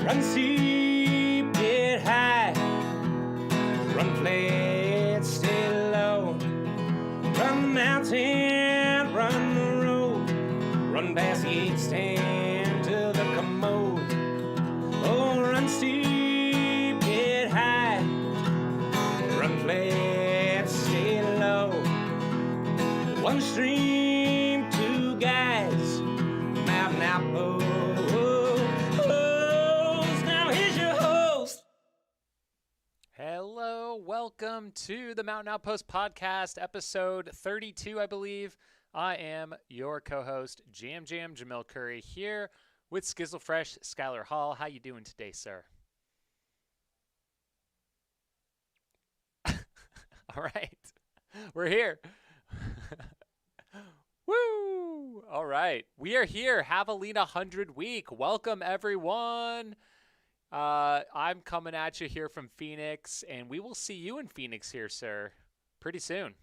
Run steep, get high. Run flat, stay low. Run the mountain, run the road. Run past the 8-stand to the commode. Oh, run steep, get high. Run flat, stay low. One stream, two guys. Mountain Outpost. Now here's your host. Hello, welcome to the Mountain Outpost podcast, episode 32, I believe. I am your co-host, Jamil Curry, here with Skizzlefresh Skylar Hall. How you doing today, sir? All right, we're here. Woo! All right, we are here. Javelina 100 week. Welcome, everyone. I'm coming at you here from Phoenix, and we will see you in Phoenix here, sir, pretty soon.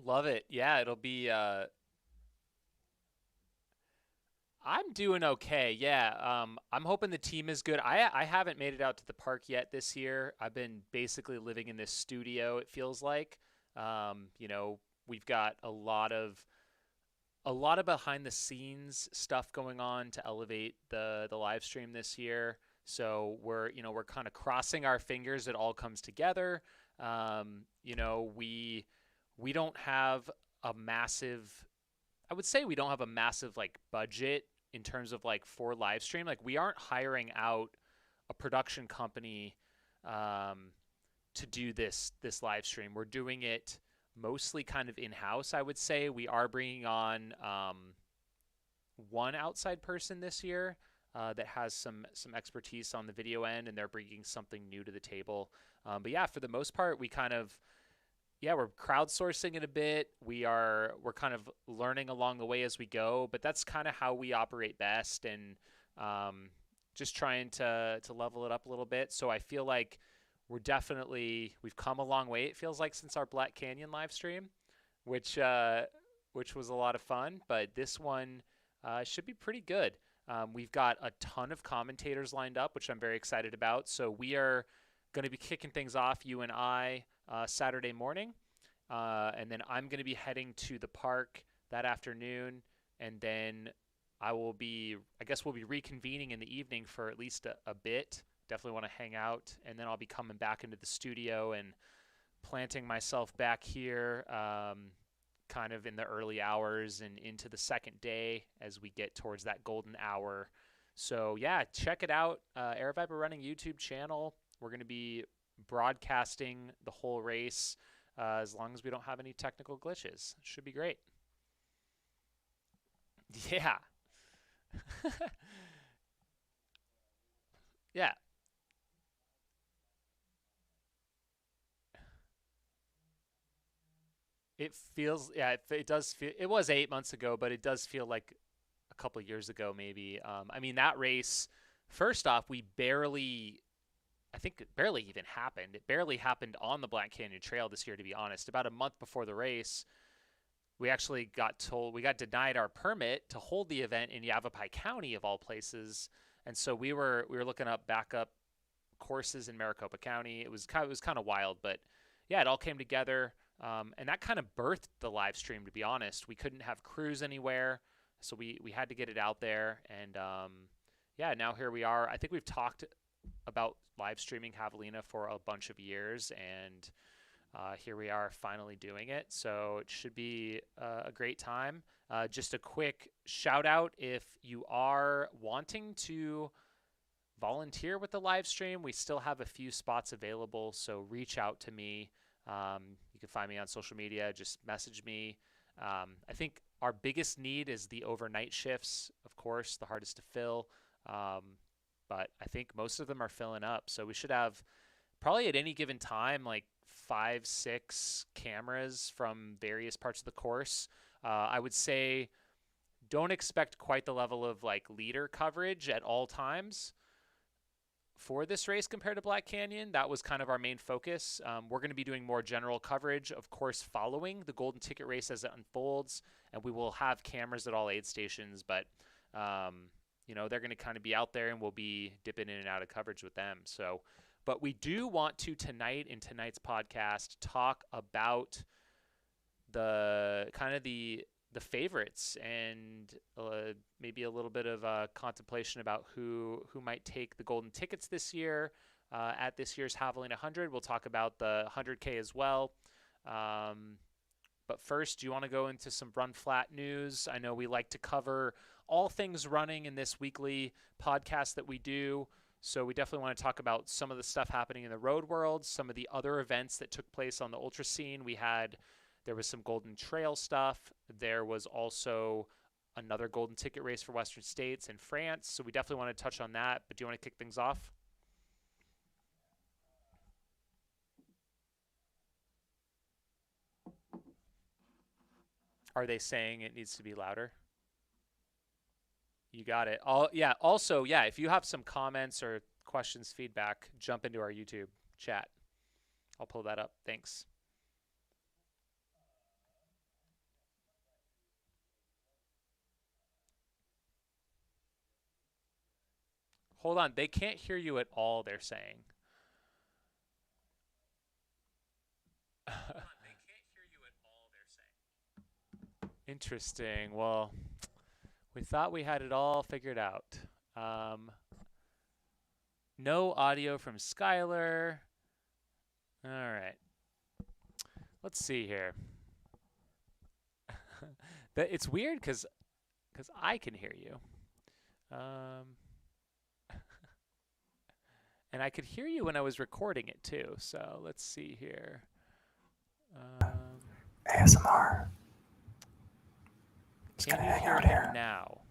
Love it. Yeah, it'll be I'm doing okay. Yeah. I'm hoping the team is good. I haven't made it out to the park yet this year. I've been basically living in this studio, it feels like. We've got a lot of behind the scenes stuff going on to elevate the live stream this year. So we're kind of crossing our fingers it all comes together. We don't have a massive I would say we don't have a massive like budget in terms of like for live stream. Like we aren't hiring out a production company to do this live stream. We're doing it mostly kind of in-house, I would say. We are bringing on one outside person this year that has some expertise on the video end, and they're bringing something new to the table. But yeah, for the most part, we're crowdsourcing it a bit. We're kind of learning along the way as we go, but that's kind of how we operate best, and just trying to level it up a little bit. So I feel like we've come a long way. It feels like since our Black Canyon live stream, which was a lot of fun, but this one should be pretty good. We've got a ton of commentators lined up, which I'm very excited about. So we are going to be kicking things off, you and I, Saturday morning. And then I'm going to be heading to the park that afternoon. And then I guess we'll be reconvening in the evening for at least a bit. Definitely want to hang out. And then I'll be coming back into the studio and planting myself back here kind of in the early hours and into the second day as we get towards that golden hour. So yeah, check it out. Air Viper Running YouTube channel. We're going to be broadcasting the whole race as long as we don't have any technical glitches. It should be great. Yeah. Yeah. It does feel, it was 8 months ago, but it does feel like a couple years ago, maybe. I mean, that race, first off, I think it barely even happened. It barely happened on the Black Canyon Trail this year, to be honest. About a month before the race, we actually we got denied our permit to hold the event in Yavapai County, of all places. And so we were looking up backup courses in Maricopa County. It was kind of wild, but yeah, it all came together. And that kind of birthed the live stream, to be honest. We couldn't have crews anywhere, so we had to get it out there. And yeah, now here we are. I think we've talked about live streaming Javelina for a bunch of years, and here we are finally doing it. So it should be a great time. Just a quick shout out if you are wanting to volunteer with the live stream. We still have a few spots available, so reach out to me. You can find me on social media. Just message me. I think our biggest need is the overnight shifts, of course, the hardest to fill. But I think most of them are filling up. So we should have probably at any given time like 5, 6 cameras from various parts of the course. I would say don't expect quite the level of like leader coverage at all times for this race compared to Black Canyon. That was kind of our main focus. We're going to be doing more general coverage, of course, following the golden ticket race as it unfolds, and we will have cameras at all aid stations, but they're going to kind of be out there and we'll be dipping in and out of coverage with them. So, but we do want to tonight in tonight's podcast talk about the favorites and maybe a little bit of contemplation about who might take the golden tickets this year at this year's Javelina 100. We'll talk about the 100K as well. But first, do you want to go into some run flat news? I know we like to cover all things running in this weekly podcast that we do. So we definitely want to talk about some of the stuff happening in the road world, some of the other events that took place on the ultra scene. There was some Golden Trail stuff. There was also another golden ticket race for Western States in France. So we definitely want to touch on that. But do you want to kick things off? Are they saying it needs to be louder? You got it. Also, if you have some comments or questions, feedback, jump into our YouTube chat. I'll pull that up. Thanks. Hold on. They can't hear you at all, they're saying. Interesting. Well, we thought we had it all figured out. No audio from Skylar. All right. Let's see here. It's weird because I can hear you. And I could hear you when I was recording it too. So let's see here. ASMR. Just Can gonna you hang hear out him here. now?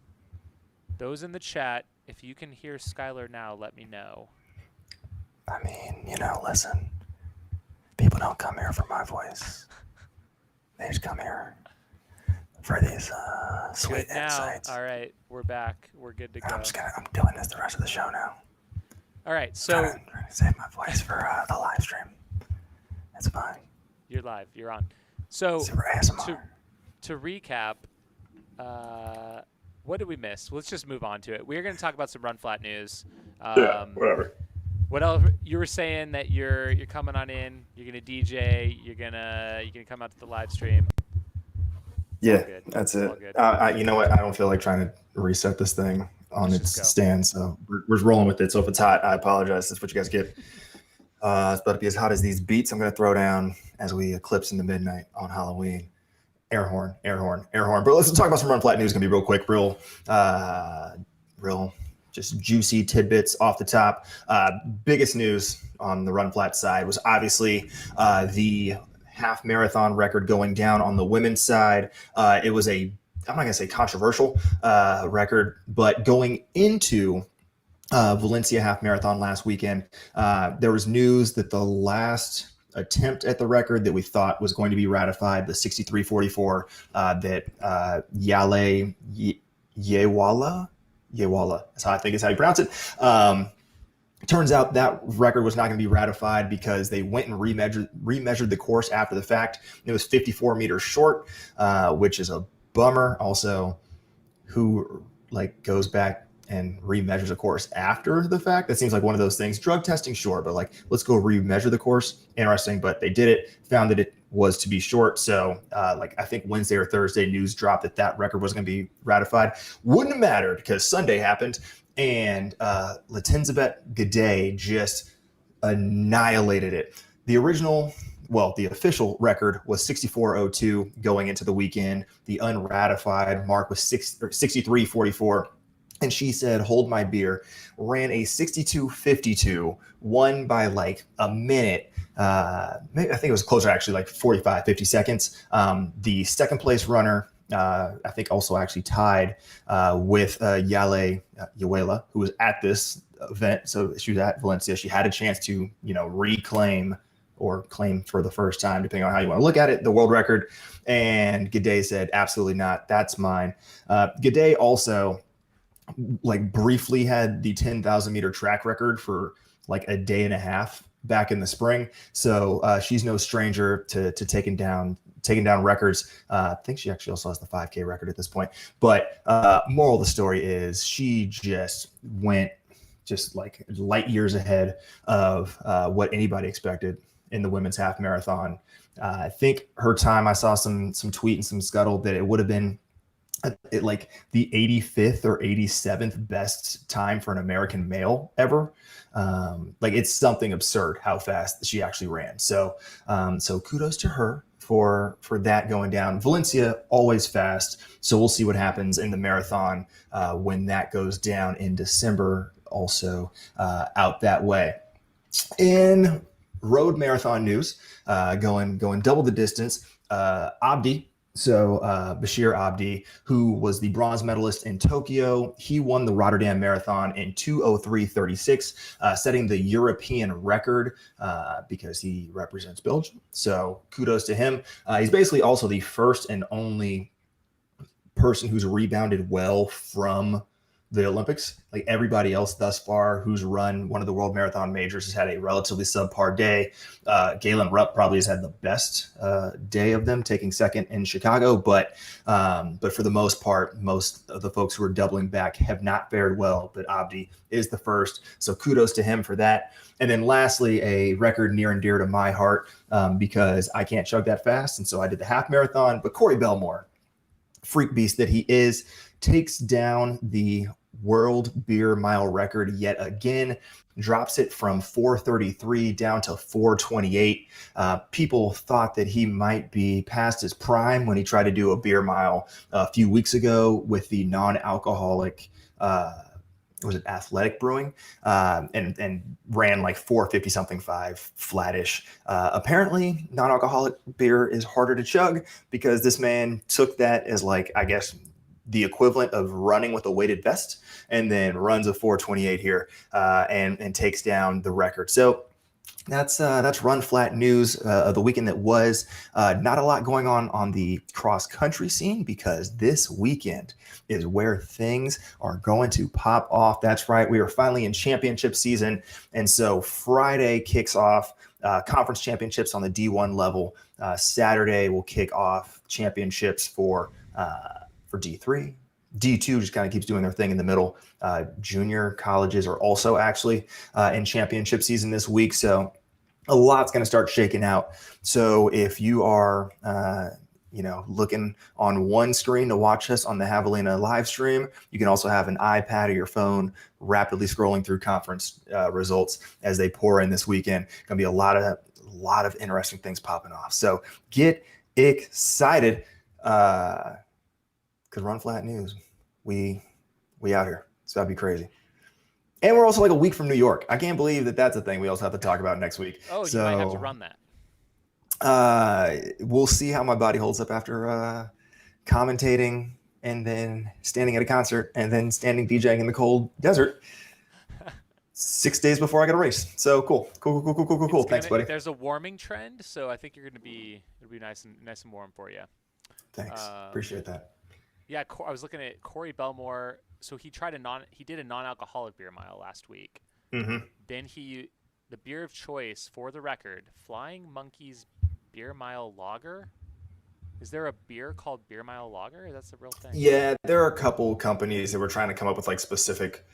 Those in the chat, if you can hear Skylar now, let me know. I mean, listen. People don't come here for my voice. They just come here for these sweet Good now. insights. All right, we're back. We're good to go. I'm doing this the rest of the show now. All right, so Trying to save my voice for the live stream. It's fine. you're live. You're on. So Super ASMR. to recap, what did we miss? Let's just move on to it. We're going to talk about some run flat news. Whatever. What else? You were saying that you're coming on in. You're going to DJ. You're gonna come out to the live stream. Yeah, that's it. You know what? I don't feel like trying to reset this thing on its stand, so we're rolling with it. So if it's hot, I apologize. That's what you guys get. It's about to be as hot as these beats I'm going to throw down as we eclipse into midnight on Halloween. Air horn. But let's talk about some run flat news. Going to be real quick, real just juicy tidbits off the top. Biggest news on the run flat side was obviously the half marathon record going down on the women's side. It was I'm not going to say controversial record, but going into Valencia half marathon last weekend, there was news that the last attempt at the record that we thought was going to be ratified, the 63:44, that Yewala, that's how I think is how you pronounce it. Turns out that record was not going to be ratified because they went and remeasured the course after the fact. It was 54 meters short, which is a bummer. Also, who goes back and remeasures a course after the fact? That seems like one of those things. Drug testing, sure, but let's go remeasure the course. Interesting, but they did it, found that it was to be short. So I think Wednesday or Thursday news dropped that record was going to be ratified. Wouldn't have mattered because Sunday happened and Latenzabet Gade just annihilated it. The original well, the official record was 64:02 going into the weekend. The unratified mark was 63:44. And she said, hold my beer, ran a 62:52, won by like a minute. Maybe, I think it was closer, actually, like 45, 50 seconds. The second place runner, I think also actually tied with Yavelina, who was at this event. So she was at Valencia. She had a chance to, reclaim or claim for the first time, depending on how you want to look at it, the world record. And Gaudet said, absolutely not. That's mine. Gaudet also like briefly had the 10,000 meter track record for like a day and a half back in the spring. So she's no stranger to taking down records. I think she actually also has the 5K record at this point. But moral of the story is she just went just like light years ahead of what anybody expected in the women's half marathon. I think her time, I saw some tweet and some scuttle that it would have been like the 85th or 87th best time for an American male ever. Like it's something absurd how fast she actually ran. So kudos to her for that going down. Valencia always fast. So we'll see what happens in the marathon when that goes down in December, also out that way. In road marathon news, going double the distance, Abdi. So Bashir Abdi, who was the bronze medalist in Tokyo, he won the Rotterdam Marathon in 2:03:36, setting the European record because he represents Belgium. So kudos to him. He's basically also the first and only person who's rebounded well from the Olympics. Like everybody else thus far who's run one of the world marathon majors has had a relatively subpar day. Galen Rupp probably has had the best day of them, taking second in Chicago. But for the most part, most of the folks who are doubling back have not fared well. But Abdi is the first. So kudos to him for that. And then lastly, a record near and dear to my heart because I can't chug that fast. And so I did the half marathon. But Corey Belmore, freak beast that he is, takes down the world beer mile record yet again, drops it from 4:33 down to 4:28. People thought that he might be past his prime when he tried to do a beer mile a few weeks ago with the non-alcoholic was it Athletic Brewing, and ran like 4:50 something 5 flattish. Apparently non-alcoholic beer is harder to chug because this man took that as like, I guess, the equivalent of running with a weighted vest, and then runs a 4:28 here and takes down the record. So that's run flat news of the weekend that was. Not a lot going on the cross country scene because this weekend is where things are going to pop off. That's right. We are finally in championship season. And so Friday kicks off conference championships on the D1 level. Saturday will kick off championships for D3. D2 just kind of keeps doing their thing in the middle. Junior colleges are also actually in championship season this week. So a lot's going to start shaking out. So if you are, looking on one screen to watch us on the Javelina live stream, you can also have an iPad or your phone rapidly scrolling through conference results as they pour in this weekend. Going to be a lot of interesting things popping off. So get excited. Because Run Flat News, we out here. It's got to be crazy. And we're also like a week from New York. I can't believe that that's a thing we also have to talk about next week. Oh, so, you might have to run that. We'll see how my body holds up after commentating and then standing at a concert and then standing DJing in the cold desert 6 days before I got a race. So cool. Thanks, buddy. There's a warming trend, so I think it'll be nice and warm for you. Thanks. Appreciate that. Yeah, I was looking at Corey Belmore. So he did a non-alcoholic beer mile last week. Mm-hmm. Then the beer of choice for the record, Flying Monkey's Beer Mile Lager. Is there a beer called Beer Mile Lager? That's a real thing. Yeah, there are a couple companies that were trying to come up with like specific,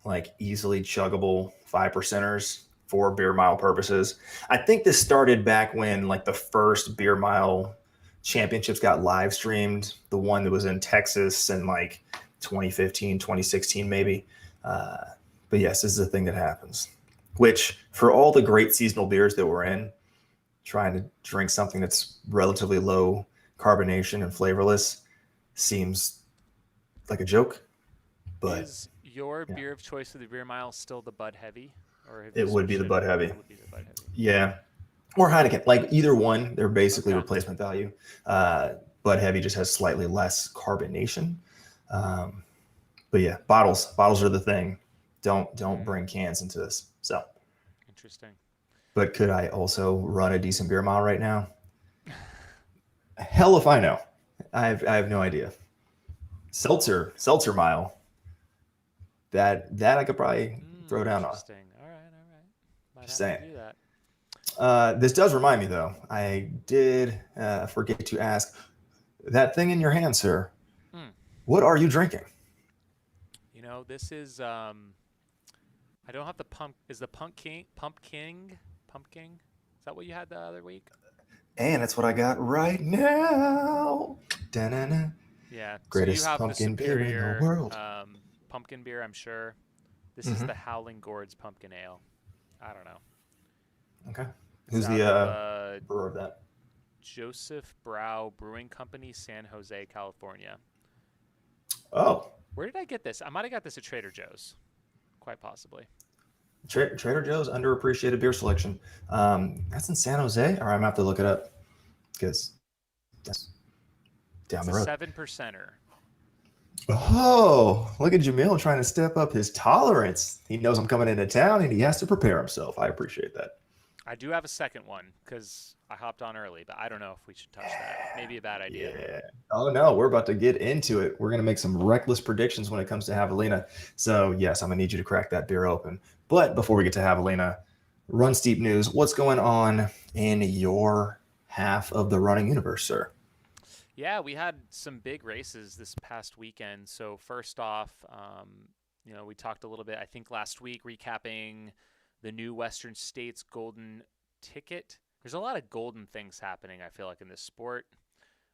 like easily chuggable 5%ers for beer mile purposes. I think this started back when like the first beer mile championships got live streamed, the one that was in Texas in like 2015, 2016 maybe. But yes, this is a thing that happens, which for all the great seasonal beers that we're in, trying to drink something that's relatively low carbonation and flavorless seems like a joke. But Is your yeah, beer of choice of the beer mile still the Bud Heavy, or have you it would be switched the it Bud up? Heavy. It would be the Bud Heavy. Yeah. Or Heineken. Like either one, they're basically Okay. replacement value. Bud Heavy just has slightly less carbonation. Um, but yeah, bottles are the thing. Don't bring cans into this. So, Interesting. but could I also run a decent beer mile right now? Hell if I know. I have no idea. Seltzer mile. That I could probably throw down on. Interesting. All right. Might Just have to saying. do that. This does remind me though. I did forget to ask that thing in your hand, sir. Hmm. What are you drinking? This is I don't have the pump. Is the pumpkin? Is that what you had the other week? And that's what I got right now. Da-na-na. Yeah. So you Greatest have the pumpkin beer in the superior world. pumpkin beer, I'm sure. This is Mhm. the Howling Gourds Pumpkin Ale. I don't know. Okay. It's Who's out the of brewer of that? Joseph Brow Brewing Company, San Jose, California. Oh, Where did I get this? I might have got this at Trader Joe's, quite possibly. Trader Joe's underappreciated beer selection. That's in San Jose. Or I'm gonna have to look it up because that's down It's the a road. 7%er. Oh, look at Jamil trying to step up his tolerance. He knows I'm coming into town and he has to prepare himself. I appreciate that. I do have a second one because I hopped on early, but I don't know if we should touch that. Maybe a bad idea. Yeah. Oh no, we're about to get into it. We're gonna make some reckless predictions when it comes to Javelina. So yes, I'm gonna need you to crack that beer open. But before we get to Javelina, Run Steep news. What's going on in your half of the running universe, sir? Yeah, we had some big races this past weekend. So first off, we talked a little bit, I think last week, recapping the new Western States Golden Ticket. There's a lot of golden things happening, I feel like, in this sport.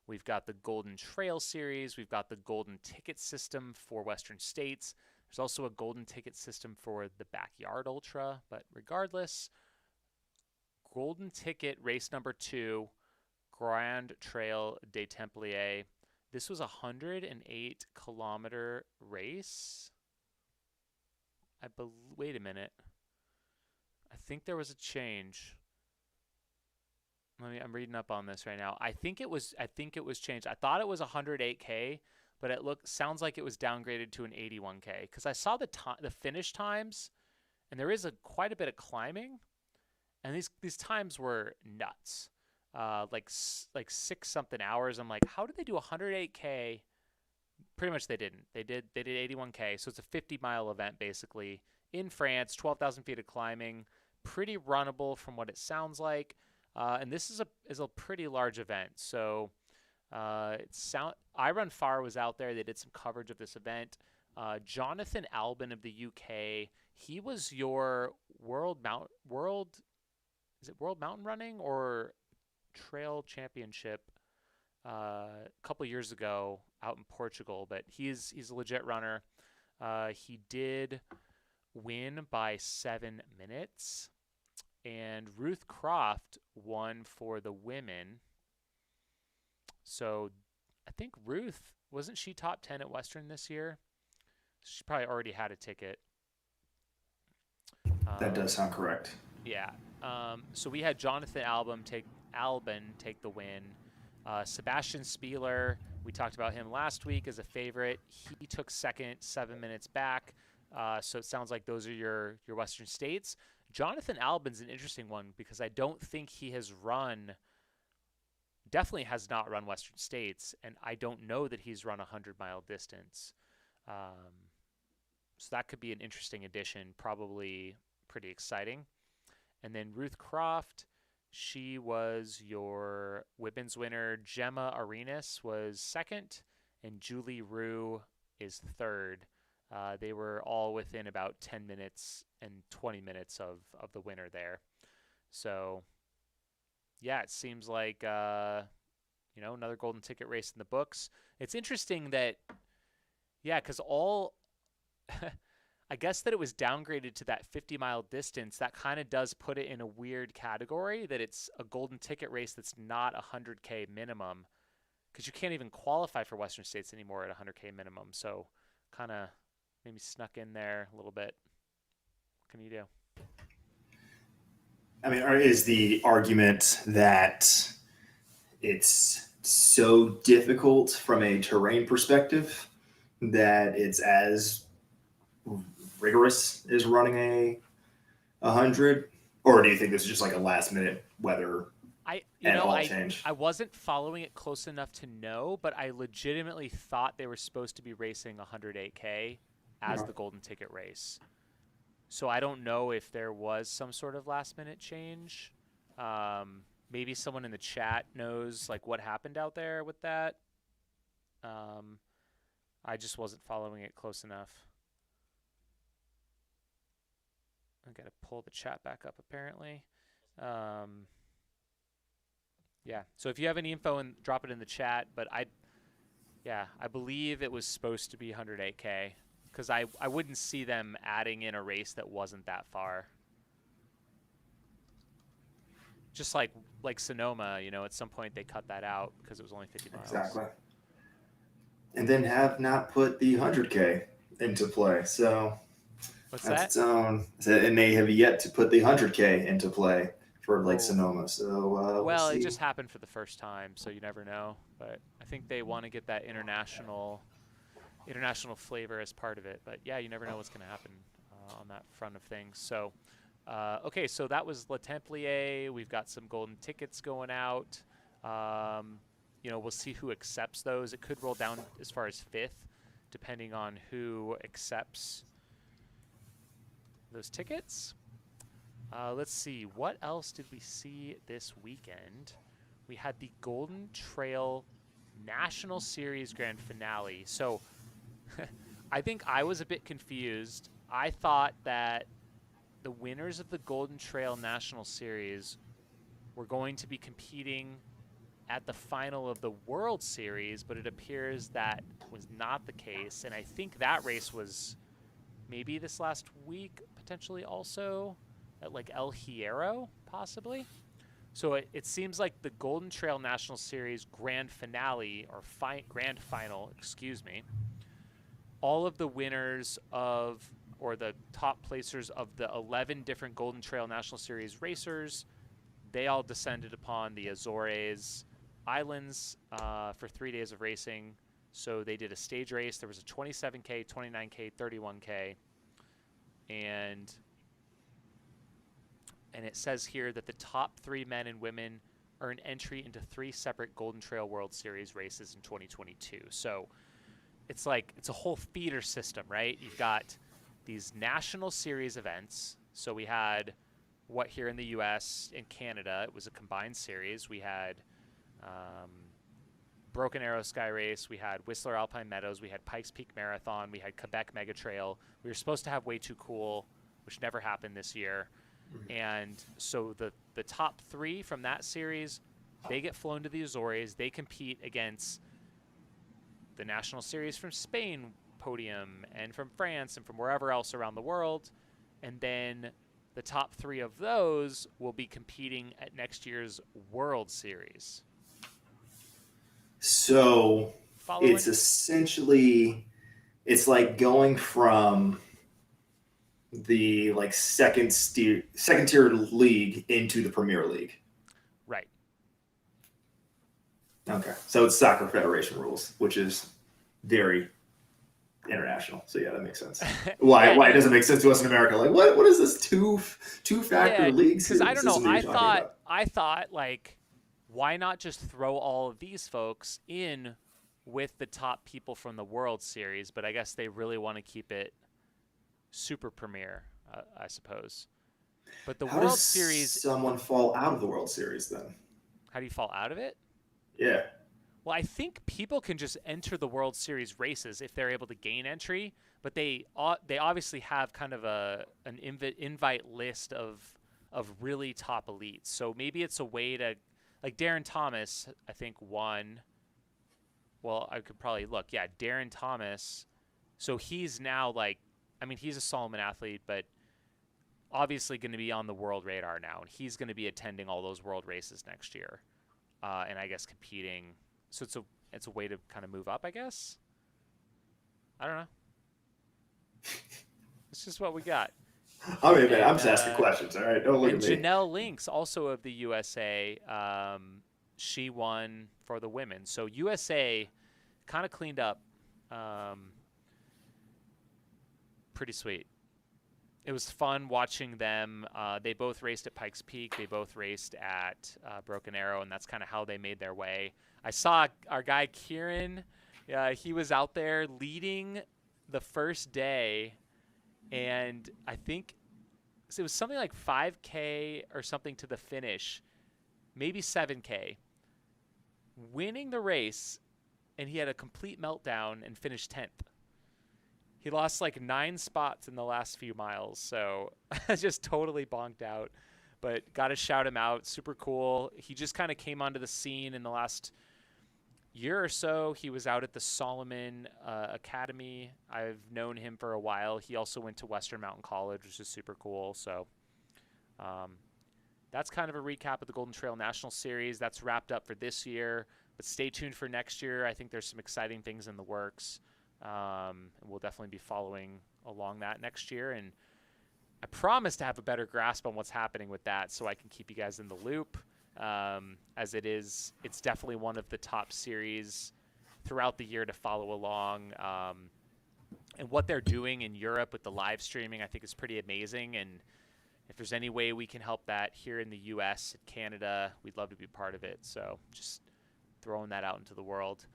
We've got the Golden Trail Series. We've got the Golden Ticket system for Western States. There's also a Golden Ticket system for the Backyard Ultra. But regardless, Golden Ticket race number 2, Grand Trail des Templiers. This was a 108-kilometer race. Wait a minute. I think there was a change. I'm reading up on this right now. I think it was changed. I thought it was 108K, but sounds like it was downgraded to an 81K because I saw the finish times, and there is quite a bit of climbing, and these times were nuts. Like 6-something hours. I'm like, how did they do 108K? Pretty much they didn't. They did 81K. So it's a 50-mile event basically in France, 12,000 feet of climbing, pretty runnable from what it sounds like. And this is a pretty large event. So iRunFar was out there. They did some coverage of this event. Jonathan Albin of the UK. He was your World Mountain Running or Trail Championship a couple years ago out in Portugal, but he's a legit runner. He did win by 7 minutes, and Ruth Croft won for the women. So I think Ruth, wasn't she top 10 at Western this year? She probably already had a ticket. That does sound correct. Yeah. So we had Jonathan Albin take the win. Sebastian Spieler, we talked about him last week as a favorite. He took second, 7 minutes back. So it sounds like those are your Western States. Jonathan Albin's an interesting one because I don't think he definitely has not run Western States, and I don't know that he's run a 100-mile distance. So that could be an interesting addition, probably pretty exciting. And then Ruth Croft, she was your women's winner. Gemma Arenas was second, and Julie Rue is third. They were all within about 10 minutes and 20 minutes of the winner there. So, yeah, it seems like, another golden ticket race in the books. It's interesting that, yeah, because I guess that it was downgraded to that 50-mile distance. That kind of does put it in a weird category that it's a golden ticket race that's not a 100K minimum, because you can't even qualify for Western States anymore at 100K minimum. So kind of maybe snuck in there a little bit. What can you do? I mean, is the argument that it's so difficult from a terrain perspective that it's as rigorous as running a 100, or do you think this is just like a last minute weather change? I wasn't following it close enough to know, but I legitimately thought they were supposed to be racing 108K as the golden ticket race. So I don't know if there was some sort of last minute change. Maybe someone in the chat knows like what happened out there with that. I just wasn't following it close enough. I gotta pull the chat back up apparently. Yeah, so if you have any info, and drop it in the chat. But I believe it was supposed to be 108K, because I wouldn't see them adding in a race that wasn't that far. Just like Sonoma, at some point they cut that out because it was only 50 miles. Exactly. And then have not put the 100K into play. So what's that's that? its own. And they have yet to put the 100K into play for Lake Sonoma. So well, it just happened for the first time, so you never know. But I think they want to get that international flavor as part of it. But yeah, you never know what's going to happen on that front of things. So okay, so that was Le Templier. We've got some golden tickets going out. We'll see who accepts those. It could roll down as far as 5th, depending on who accepts those tickets. Let's see. What else did we see this weekend? We had the Golden Trail National Series Grand Finale. So I think I was a bit confused. I thought that the winners of the Golden Trail National Series were going to be competing at the final of the World Series, but it appears that was not the case. And I think that race was maybe this last week, potentially also at like El Hierro, possibly. So it seems like the Golden Trail National Series Grand Finale, or Grand Final, all of the winners or the top placers of the 11 different Golden Trail National Series racers, they all descended upon the Azores Islands for 3 days of racing. So they did a stage race. There was a 27K, 29K, 31K. And it says here that the top 3 men and women earned entry into 3 separate Golden Trail World Series races in 2022. So it's a whole feeder system, right? You've got these national series events. So we had here in the US and Canada, it was a combined series. We had Broken Arrow Sky Race, we had Whistler Alpine Meadows, we had Pikes Peak Marathon, we had Quebec Mega Trail. We were supposed to have Way Too Cool, which never happened this year. Mm-hmm. And so the top 3 from that series, they get flown to the Azores. They compete against the National Series from Spain podium and from France and from wherever else around the world. And then the top 3 of those will be competing at next year's World Series. So Following? It's essentially, it's like going from the second tier league into the Premier League. Right. Okay. So it's soccer federation rules, which is very international. So yeah, that makes sense. Why it doesn't make sense to us in America? Like what is this two factor league? Because I don't know. I thought like, why not just throw all of these folks in with the top people from the World Series? But I guess they really want to keep it super premier, I suppose. But the How World does Series, someone fall out of the World Series then? How do you fall out of it? Yeah. Well, I think people can just enter the World Series races if they're able to gain entry, but they obviously have kind of an invite list of really top elites. So maybe it's a way to, like Darren Thomas, I think won. Well, I could probably look. Yeah, Darren Thomas. So he's now like I mean, he's a Solomon athlete, but obviously going to be on the world radar now, and he's going to be attending all those world races next year, and I guess competing. So it's a way to kind of move up, I guess. I don't know. It's just what we got. I mean, man, I'm just asking questions. All right, don't look at me. And Janelle Links, also of the USA, she won for the women. So USA kind of cleaned up. Pretty sweet. It was fun watching them. They both raced at Pikes Peak. They both raced at Broken Arrow, and that's kind of how they made their way. I saw our guy Kieran. He was out there leading the first day, and I think it was something like 5K or something to the finish, maybe 7K, winning the race, and he had a complete meltdown and finished 10th. He lost like 9 spots in the last few miles, so just totally bonked out. But got to shout him out. Super cool. He just kind of came onto the scene in the last year or so. He was out at the Solomon Academy. I've known him for a while. He also went to Western Mountain College, which is super cool. So that's kind of a recap of the Golden Trail National Series. That's wrapped up for this year. But stay tuned for next year. I think there's some exciting things in the works. We'll definitely be following along that next year, and I promise to have a better grasp on what's happening with that so I can keep you guys in the loop, as it's definitely one of the top series throughout the year to follow along, and what they're doing in Europe with the live streaming I think is pretty amazing, and if there's any way we can help that here in the US and Canada, we'd love to be part of it. So just throwing that out into the world.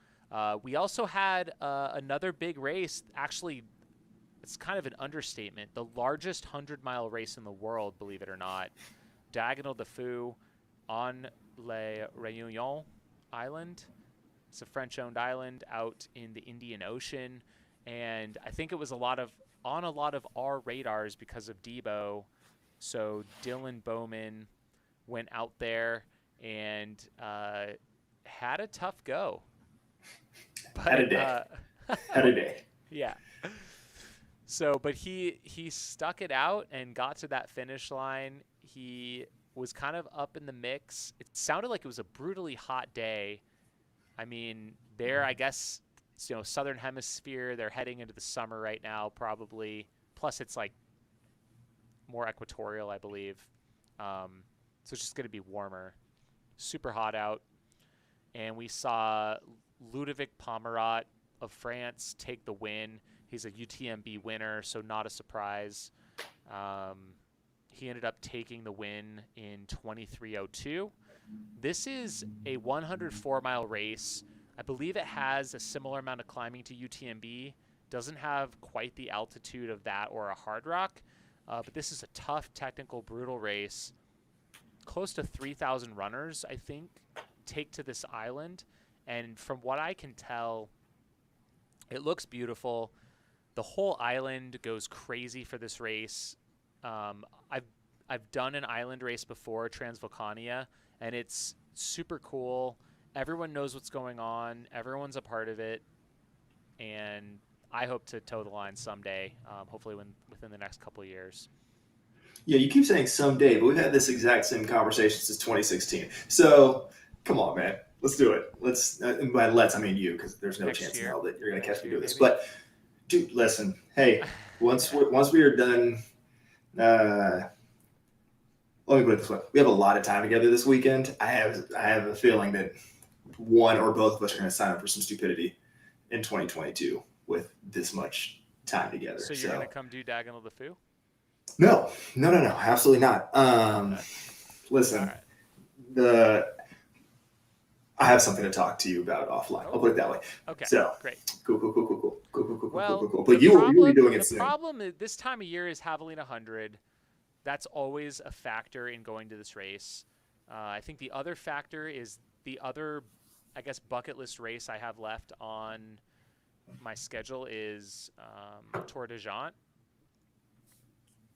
We also had another big race. Actually, it's kind of an understatement. The largest 100-mile race in the world, believe it or not. Diagonale de Fous on La Réunion Island. It's a French-owned island out in the Indian Ocean. And I think it was on a lot of our radars because of Debo. So Dylan Bowman went out there and had a tough go. But, had a day. Had a day. Yeah. So, but he stuck it out and got to that finish line. He was kind of up in the mix. It sounded like it was a brutally hot day. I mean, I guess, Southern Hemisphere, they're heading into the summer right now, probably. Plus, it's like more equatorial, I believe. So it's just going to be warmer. Super hot out. And we saw Ludovic Pomerat of France take the win. He's a UTMB winner, so not a surprise. He ended up taking the win in 23:02. This is a 104-mile race. I believe it has a similar amount of climbing to UTMB. Doesn't have quite the altitude of that or a hard rock, but this is a tough, technical, brutal race. Close to 3,000 runners, I think, take to this island. And from what I can tell, it looks beautiful. The whole island goes crazy for this race. I've done an island race before, Transvolcania, and it's super cool. Everyone knows what's going on. Everyone's a part of it. And I hope to toe the line someday, hopefully within the next couple of years. Yeah, you keep saying someday, but we've had this exact same conversation since 2016. So, come on, man. Let's do it. And by let's, I mean you, because there's no chance in hell that you're going to catch me doing this. But, dude, listen. Hey, once we are done, let me put it this way. We have a lot of time together this weekend. I have a feeling that one or both of us are going to sign up for some stupidity in 2022 with this much time together. So you're going to come do Diagonale de Fous? No, absolutely not. Listen, I have something to talk to you about offline. I'll put it that way. Okay. So great. Cool. Well, cool. But you'll be doing it soon. The problem is this time of year is Javelina 100. That's always a factor in going to this race. I think the other factor is the other, I guess, bucket list race I have left on my schedule is Tour de Jante.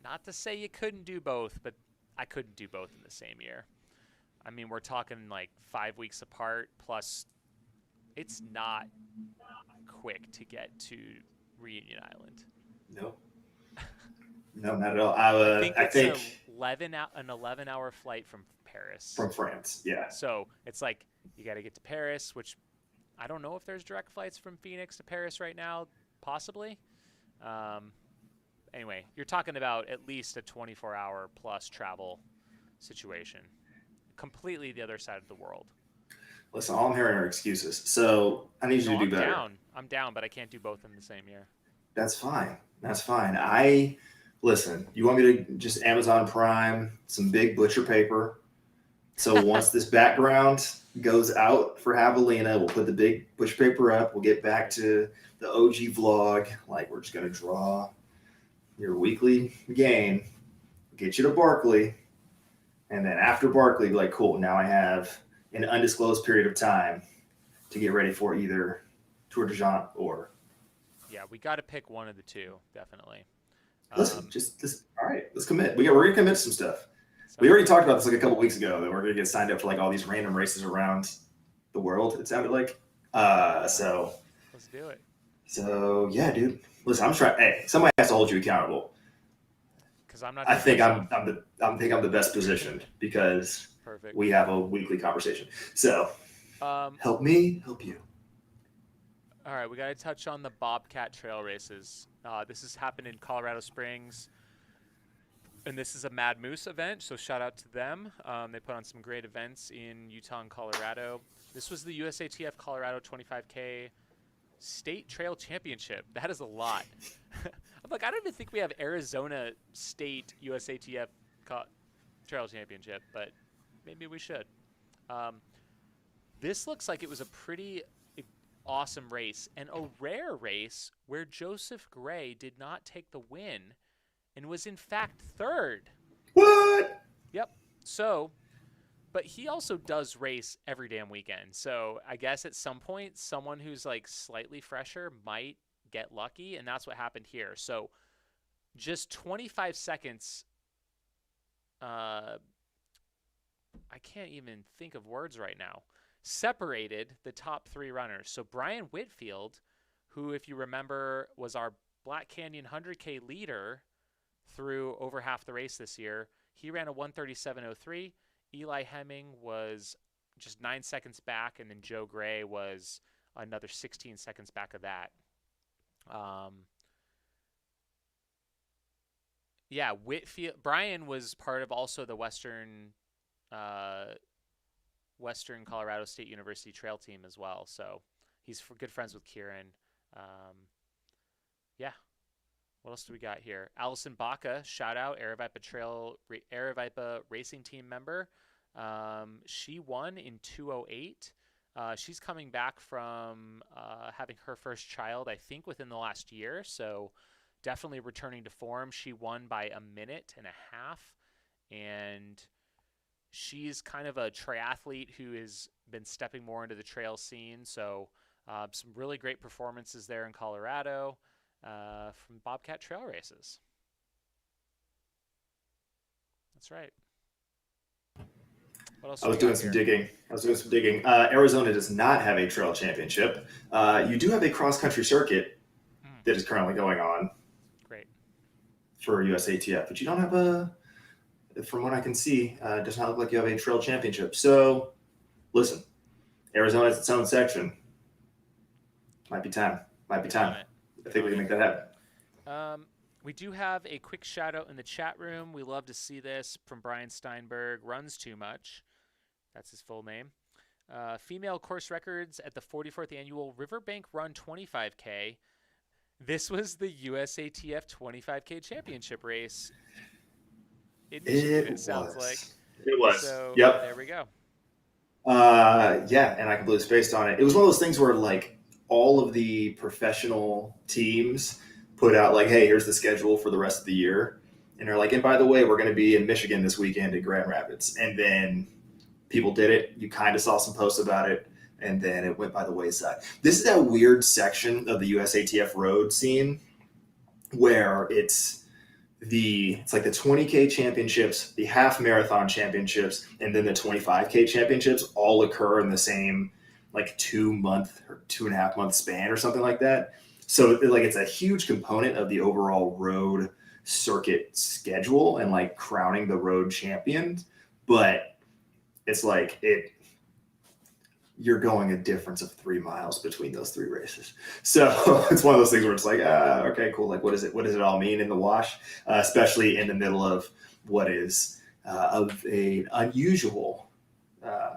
Not to say you couldn't do both, but I couldn't do both in the same year. I mean, we're talking like 5 weeks apart, plus it's not quick to get to Reunion Island. No. No, not at all. I think I it's think an 11-hour flight from Paris. from France. Yeah. So it's like you got to get to Paris, which I don't know if there's direct flights from Phoenix to Paris right now. Possibly. Anyway, you're talking about at least a 24-hour plus travel situation. Completely the other side of the world. Listen, all I'm hearing are excuses. So I need you to do better. I'm down, but I can't do both in the same year. That's fine. That's fine. Listen, you want me to just Amazon Prime some big butcher paper? So once this background goes out for Javelina, we'll put the big butcher paper up. We'll get back to the OG vlog. Like, we're just going to draw your weekly gain, get you to Barkley, and then after Barkley, be like, cool, now I have an undisclosed period of time to get ready for either Tour de Jean or... Yeah, we got to pick one of the two, definitely. Listen, all right, let's commit. We're going to commit to some stuff. We already talked about this like a couple weeks ago that we're going to get signed up for like all these random races around the world, it sounded like. So let's do it. So yeah, dude. Listen, I'm trying. Hey, somebody has to hold you accountable. Because I'm not. I think I'm the best positioned because Perfect. We have a weekly conversation. So help me, help you. All right, we got to touch on the Bobcat Trail races. This has happened in Colorado Springs, and this is a Mad Moose event, so shout out to them. They put on some great events in Utah and Colorado. This was the USATF Colorado 25K State Trail Championship. That is a lot. I'm like, I don't even think we have Arizona State USATF Trail Championship, but maybe we should. This looks like it was a pretty awesome race, and a rare race where Joseph Gray did not take the win and was in fact third. What? Yep. So, but he also does race every damn weekend. So I guess at some point, someone who's like slightly fresher might get lucky, and that's what happened here. So just 25 seconds. I can't even think of words right now. Separated the top three runners. So Brian Whitfield, who, if you remember, was our Black Canyon 100K leader through over half the race this year, he ran a 1:37.03. Eli Hemming was just 9 seconds back, and then Joe Gray was another 16 seconds back of that. Yeah, Whitfield. Brian was part of also the Western Colorado State University trail team as well. So he's good friends with Kieran. Yeah. What else do we got here? Allison Baca, shout out, Aravaipa racing team member. She won in 2:08. She's coming back from having her first child, I think, within the last year. So definitely returning to form. She won by a minute and a half. And she's kind of a triathlete who has been stepping more into the trail scene. So some really great performances there in Colorado from Bobcat Trail races. That's right. What else? I was doing some digging. Arizona does not have a trail championship. You do have a cross-country circuit that is currently going on. Great. For USATF, but you don't have from what I can see, it does not look like you have a trail championship. So, listen, Arizona has its own section. Might be time. I think we can make that happen. We do have a quick shout out in the chat room. We love to see this from Brian Steinberg. Runs too much. That's his full name. Female course records at the 44th annual Riverbank Run 25K. This was the USATF 25K championship race. It sounds like it was. So, yep. There we go. Yeah, and I completely spaced on it. It was one of those things where like all of the professional teams put out like, hey, here's the schedule for the rest of the year. And they're like, and by the way, we're going to be in Michigan this weekend at Grand Rapids. And then people did it. You kind of saw some posts about it. And then it went by the wayside. This is that weird section of the USATF road scene where it's like the 20K championships, the half marathon championships, and then the 25K championships all occur in the same like 2 month or 2.5 month span or something like that. So like it's a huge component of the overall road circuit schedule and like crowning the road champion, but it's like you're going a difference of 3 miles between those 3 races. So it's one of those things where it's like, okay, cool. Like, what does it all mean in the wash, especially in the middle of what is of an unusual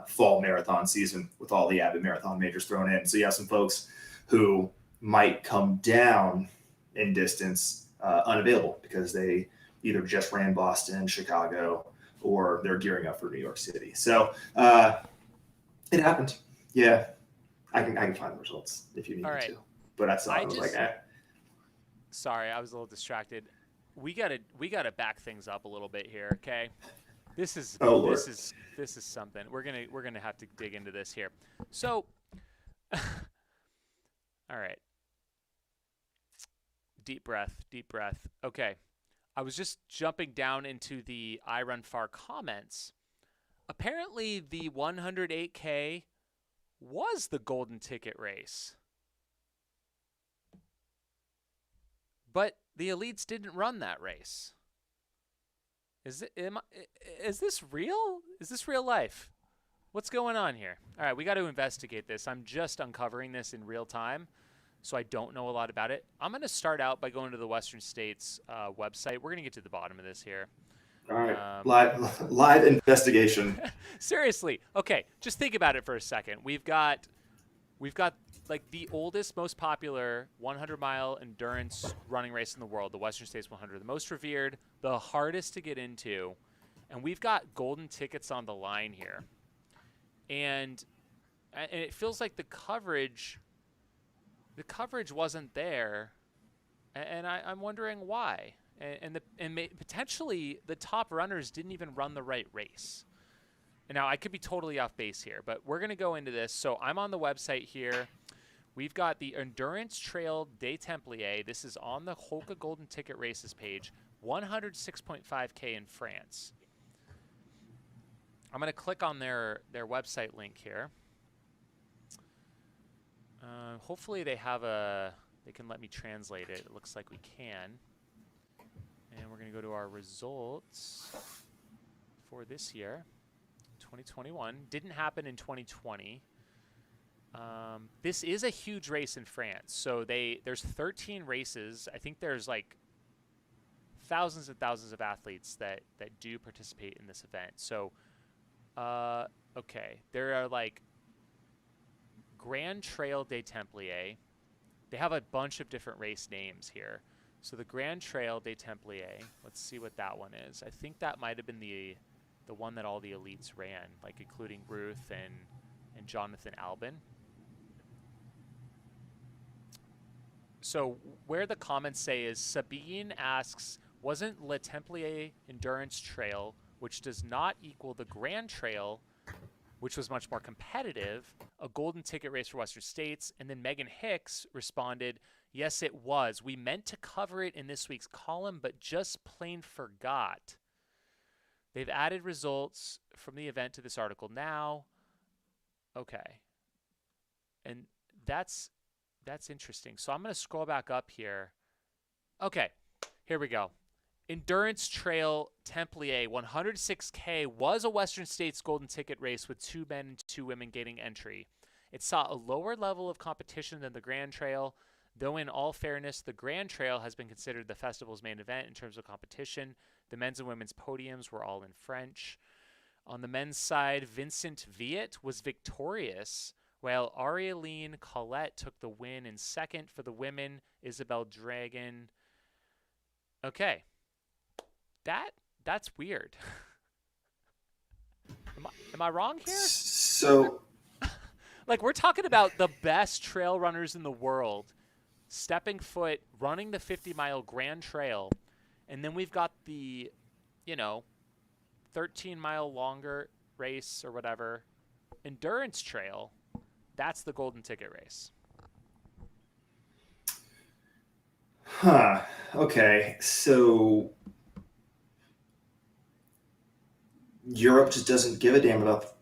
fall marathon season with all the Abbott Marathon majors thrown in. So you have some folks who might come down in distance unavailable because they either just ran Boston, Chicago, or they're gearing up for New York City. So it happened. Yeah, I can find the results if you need me to. But I was like, Sorry, I was a little distracted. We gotta back things up a little bit here, okay? This is something. We're gonna have to dig into this here. So, all right. Deep breath. Okay. I was just jumping down into the I Run Far comments. Apparently, the 108K was the golden ticket race. But the elites didn't run that race. Is this real? Is this real life? What's going on here? All right, we got to investigate this. I'm just uncovering this in real time, so I don't know a lot about it. I'm going to start out by going to the Western States website. We're going to get to the bottom of this here. All right, live investigation. Seriously. Okay, just think about it for a second. We've got like the oldest, most popular 100-mile endurance running race in the world, the Western States 100, the most revered, the hardest to get into, and we've got golden tickets on the line here. And it feels like the coverage wasn't there, and I'm wondering why. And potentially the top runners didn't even run the right race. And now I could be totally off base here, but we're going to go into this. So I'm on the website here. We've got the Endurance Trail des Templiers. This is on the Hoka Golden Ticket Races page, 106.5K in France. I'm going to click on their website link here. Hopefully they can let me translate it. It looks like we can. And we're going to go to our results for this year, 2021. Didn't happen in 2020. This is a huge race in France. So there's 13 races. I think there's like thousands and thousands of athletes that do participate in this event. So, okay, there are like Grand Trail des Templiers. They have a bunch of different race names here. So the Grand Trail des Templiers, let's see what that one is. I think that might have been the one that all the elites ran, like including Ruth and Jonathan Albin. So where the comments say is Sabine asks, wasn't Le Templier Endurance Trail, which does not equal the Grand Trail, which was much more competitive, a golden ticket race for Western States? And then Megan Hicks responded, yes, it was. We meant to cover it in this week's column, but just plain forgot. They've added results from the event to this article now. Okay. And that's interesting. So I'm going to scroll back up here. Okay, here we go. Endurance Trail Templier 106K was a Western States golden ticket race with 2 men and 2 women getting entry. It saw a lower level of competition than the Grand Trail, though in all fairness, the Grand Trail has been considered the festival's main event in terms of competition. The men's and women's podiums were all in French. On the men's side, Vincent Viet was victorious, while Arieline Collette took the win in second. For the women, Isabel Dragon. Okay. That's weird. Am I wrong here? So, like, we're talking about the best trail runners in the world stepping foot, running the 50-mile Grand Trail, and then we've got the, 13-mile longer race or whatever, Endurance Trail. That's the golden ticket race. Huh. Okay. So Europe just doesn't give a damn about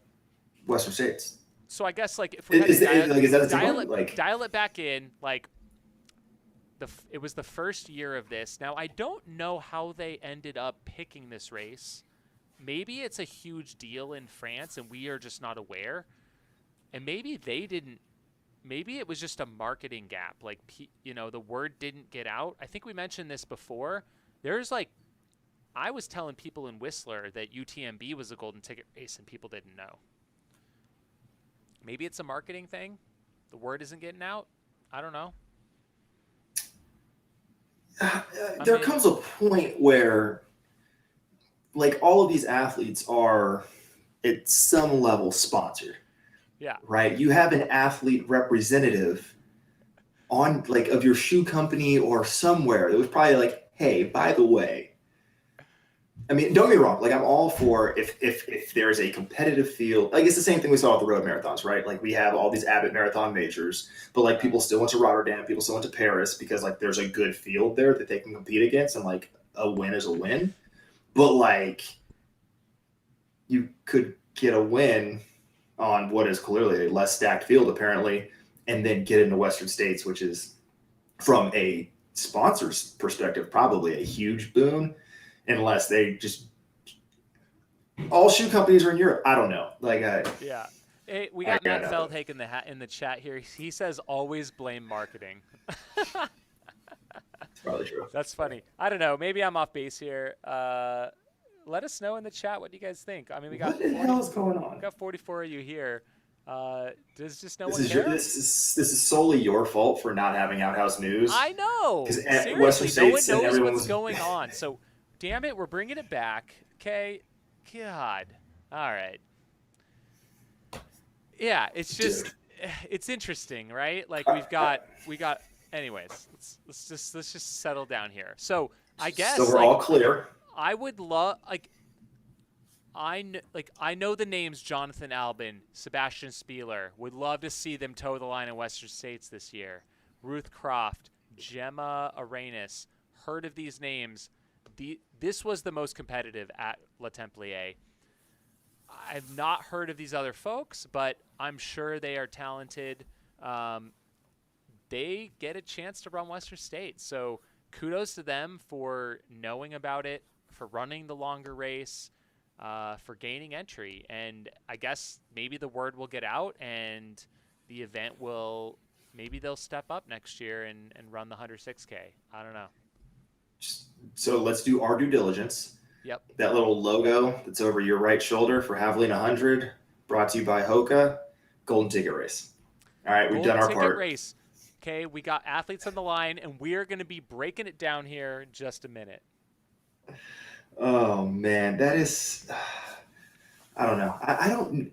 Western States. So I guess, like, if we had is to that dial it back in, like, it was the first year of this. Now I don't know how they ended up picking this race. Maybe it's a huge deal in France and we are just not aware. And maybe they didn't. Maybe it was just a marketing gap. Like, the word didn't get out. I think we mentioned this before. There's I was telling people in Whistler that UTMB was a golden ticket race and people didn't know. Maybe it's a marketing thing. The word isn't getting out. I don't know. There comes a point where, all of these athletes are at some level sponsored. Yeah. Right. You have an athlete representative on of your shoe company or somewhere that was probably hey, by the way, I mean, don't get me wrong. I'm all for if there's a competitive field, it's the same thing we saw with the road marathons, right? We have all these Abbott marathon majors, but people still went to Rotterdam, people still went to Paris because there's a good field there that they can compete against, and a win is a win. But you could get a win on what is clearly a less stacked field, apparently, and then get into Western States, which is, from a sponsor's perspective, probably a huge boon, unless they just all shoe companies are in Europe. I don't know. Yeah. Hey, we got Matt Feldhake in the chat here. He says always blame marketing. It's probably true. That's funny. I don't know. Maybe I'm off base here. Let us know in the chat what you guys think. I mean, what the hell is going on? We got 44 of you here. Does just no one care? This is solely your fault for not having Outhouse News. I know. Seriously, no one knows what's going on. So, damn it, we're bringing it back. Okay. God. All right. Yeah, it's just it's interesting, right? We got. Anyways, let's just settle down here. So I guess so we're all clear. I would love I know the names Jonathan Albin, Sebastian Spieler. Would love to see them toe the line in Western States this year. Ruth Croft, Gemma Arenas. Heard of these names. This was the most competitive at La Templier. I've not heard of these other folks, but I'm sure they are talented. They get a chance to run Western States. So kudos to them for knowing about it, for running the longer race, for gaining entry. And I guess maybe the word will get out and the event maybe they'll step up next year and run the 106K. I don't know. So let's do our due diligence. Yep. That little logo that's over your right shoulder for Javelina 100, brought to you by Hoka, golden ticket race. All right, we've done our part. Golden ticket race. Okay, we got athletes on the line, and we are going to be breaking it down here in just a minute. Oh, man, that is I don't know. I don't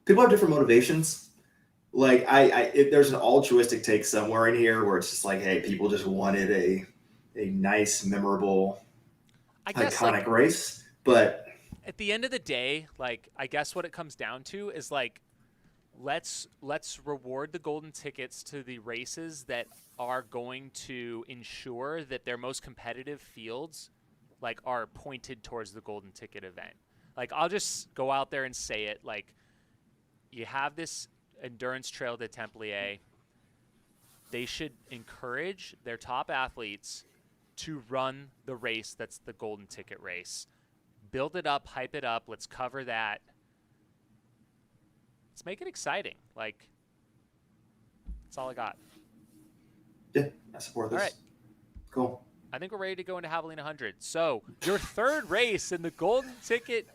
people have different motivations. If there's an altruistic take somewhere in here where it's just hey, people just wanted a nice, memorable, iconic race. But at the end of the day, I guess what it comes down to is let's reward the golden tickets to the races that are going to ensure that their most competitive fields are pointed towards the golden ticket event. I'll just go out there and say it. You have this endurance trail de Templier. They should encourage their top athletes to run the race that's the golden ticket race. Build it up, hype it up. Let's cover that. Let's make it exciting. That's all I got. Yeah, I support this. All right. Cool. I think we're ready to go into Javelina 100. So, your third race in the Golden Ticket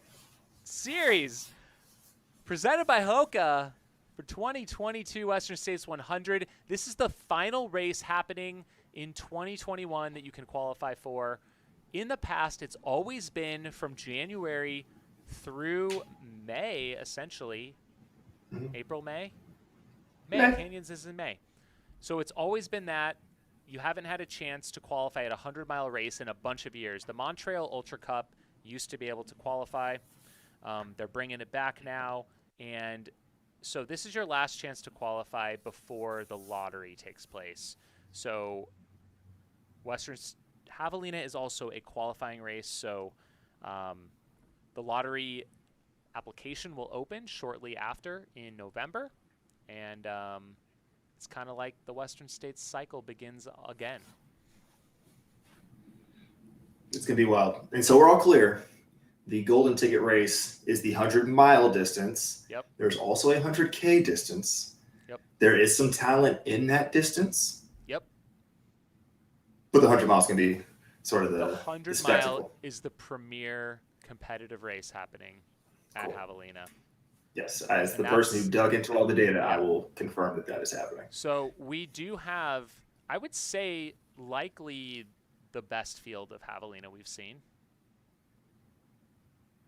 Series, presented by Hoka for 2022 Western States 100. This is the final race happening in 2021 that you can qualify for. In the past, it's always been from January through May, essentially. April, May? Canyons is in May. So it's always been that. You haven't had a chance to qualify at a 100-mile race in a bunch of years. The Montreal Ultra Cup used to be able to qualify. They're bringing it back now. And so this is your last chance to qualify before the lottery takes place. So Javelina is also a qualifying race. So the lottery application will open shortly after in November. And it's kind of like the Western States cycle begins again. It's going to be wild. And so we're all clear. The golden ticket race is the 100-mile distance. Yep. There's also a 100K distance. Yep. There is some talent in that distance. Yep. But the 100 miles can be sort of the 100 spectacle. mile is the premier competitive race happening at Javelina. Yes, as the person who dug into all the data, I will confirm that is happening. So we do have, I would say, likely the best field of Javelina we've seen.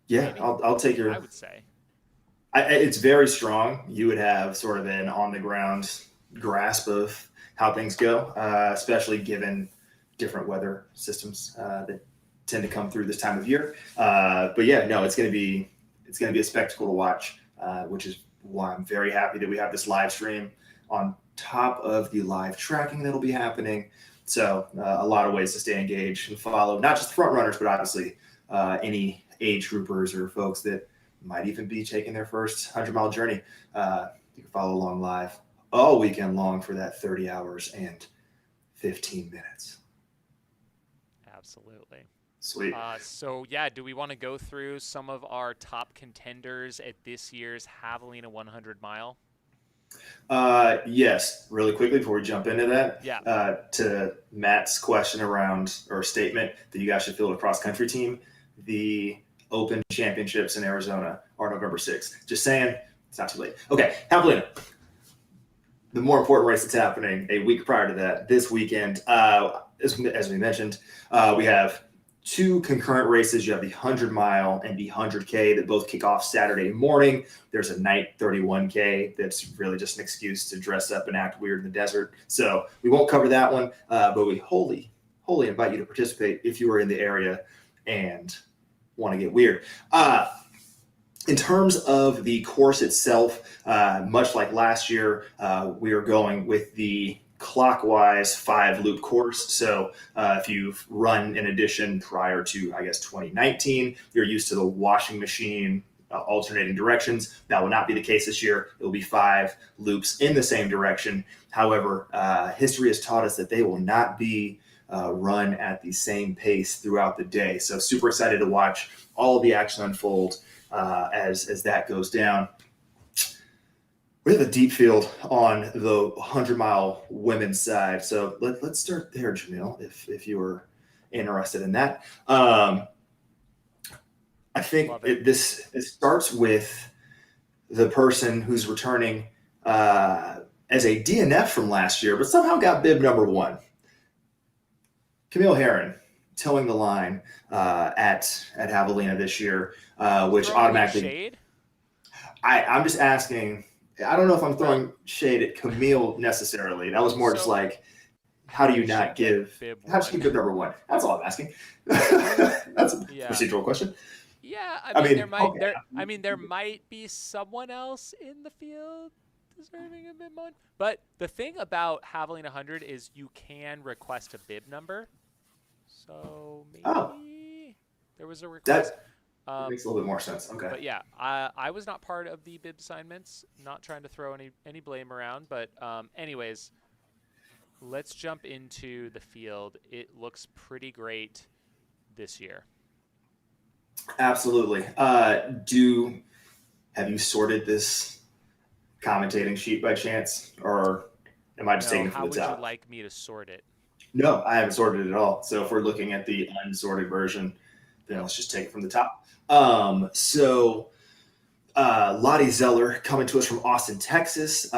Yeah, I'll take your. I would say. It's very strong. You would have sort of an on-the-ground grasp of how things go, especially given different weather systems that tend to come through this time of year. But yeah, no, it's going to be a spectacle to watch, which is why I'm very happy that we have this live stream on top of the live tracking that'll be happening. So a lot of ways to stay engaged and follow not just the front runners, but obviously any age groupers or folks that might even be taking their first 100-mile journey. You can follow along live all weekend long for that 30 hours and 15 minutes. Absolutely. Sweet. So yeah, do we want to go through some of our top contenders at this year's Javelina 100 mile? Yes, really quickly before we jump into that. Yeah. To Matt's question around or statement that you guys should field a cross country team, the Open Championships in Arizona are November 6th. Just saying, it's not too late. Okay, Javelina. The more important race that's happening a week prior to that, this weekend, as we mentioned, we have two concurrent races. You have the 100-mile and the 100K that both kick off Saturday morning. There's a night 31K that's really just an excuse to dress up and act weird in the desert. So we won't cover that one, but we wholly invite you to participate if you are in the area and want to get weird. In terms of the course itself, much like last year, we are going with the clockwise 5-loop course. So if you've run in addition prior to, 2019, you're used to the washing machine alternating directions. That will not be the case this year. It will be 5 loops in the same direction. However, history has taught us that they will not be run at the same pace throughout the day. So super excited to watch all of the action unfold as that goes down. We have a deep field on the 100-mile women's side. So let's start there, Jamil, if you were interested in that. I think this starts with the person who's returning as a DNF from last year, but somehow got bib number 1. Camille Herron towing the line at Javelina this year, which automatically. Shade? I'm just asking. I don't know if I'm throwing shade at Camille necessarily. That was more just like, how do you not give? How does she give number 1? That's all I'm asking. That's a procedural question. Yeah, I mean, there might be someone else in the field deserving a bib one. But the thing about Javelina 100 is you can request a bib number. So maybe there was a request. That makes a little bit more sense. Okay. But yeah, I was not part of the bib assignments. Not trying to throw any blame around, but anyways, let's jump into the field. It looks pretty great this year. Absolutely. Have you sorted this commentating sheet by chance, or am I just taking it from the top? How would you like me to sort it? No, I haven't sorted it at all. So if we're looking at the unsorted version, then let's just take it from the top. So Lottie Zeller coming to us from Austin, Texas.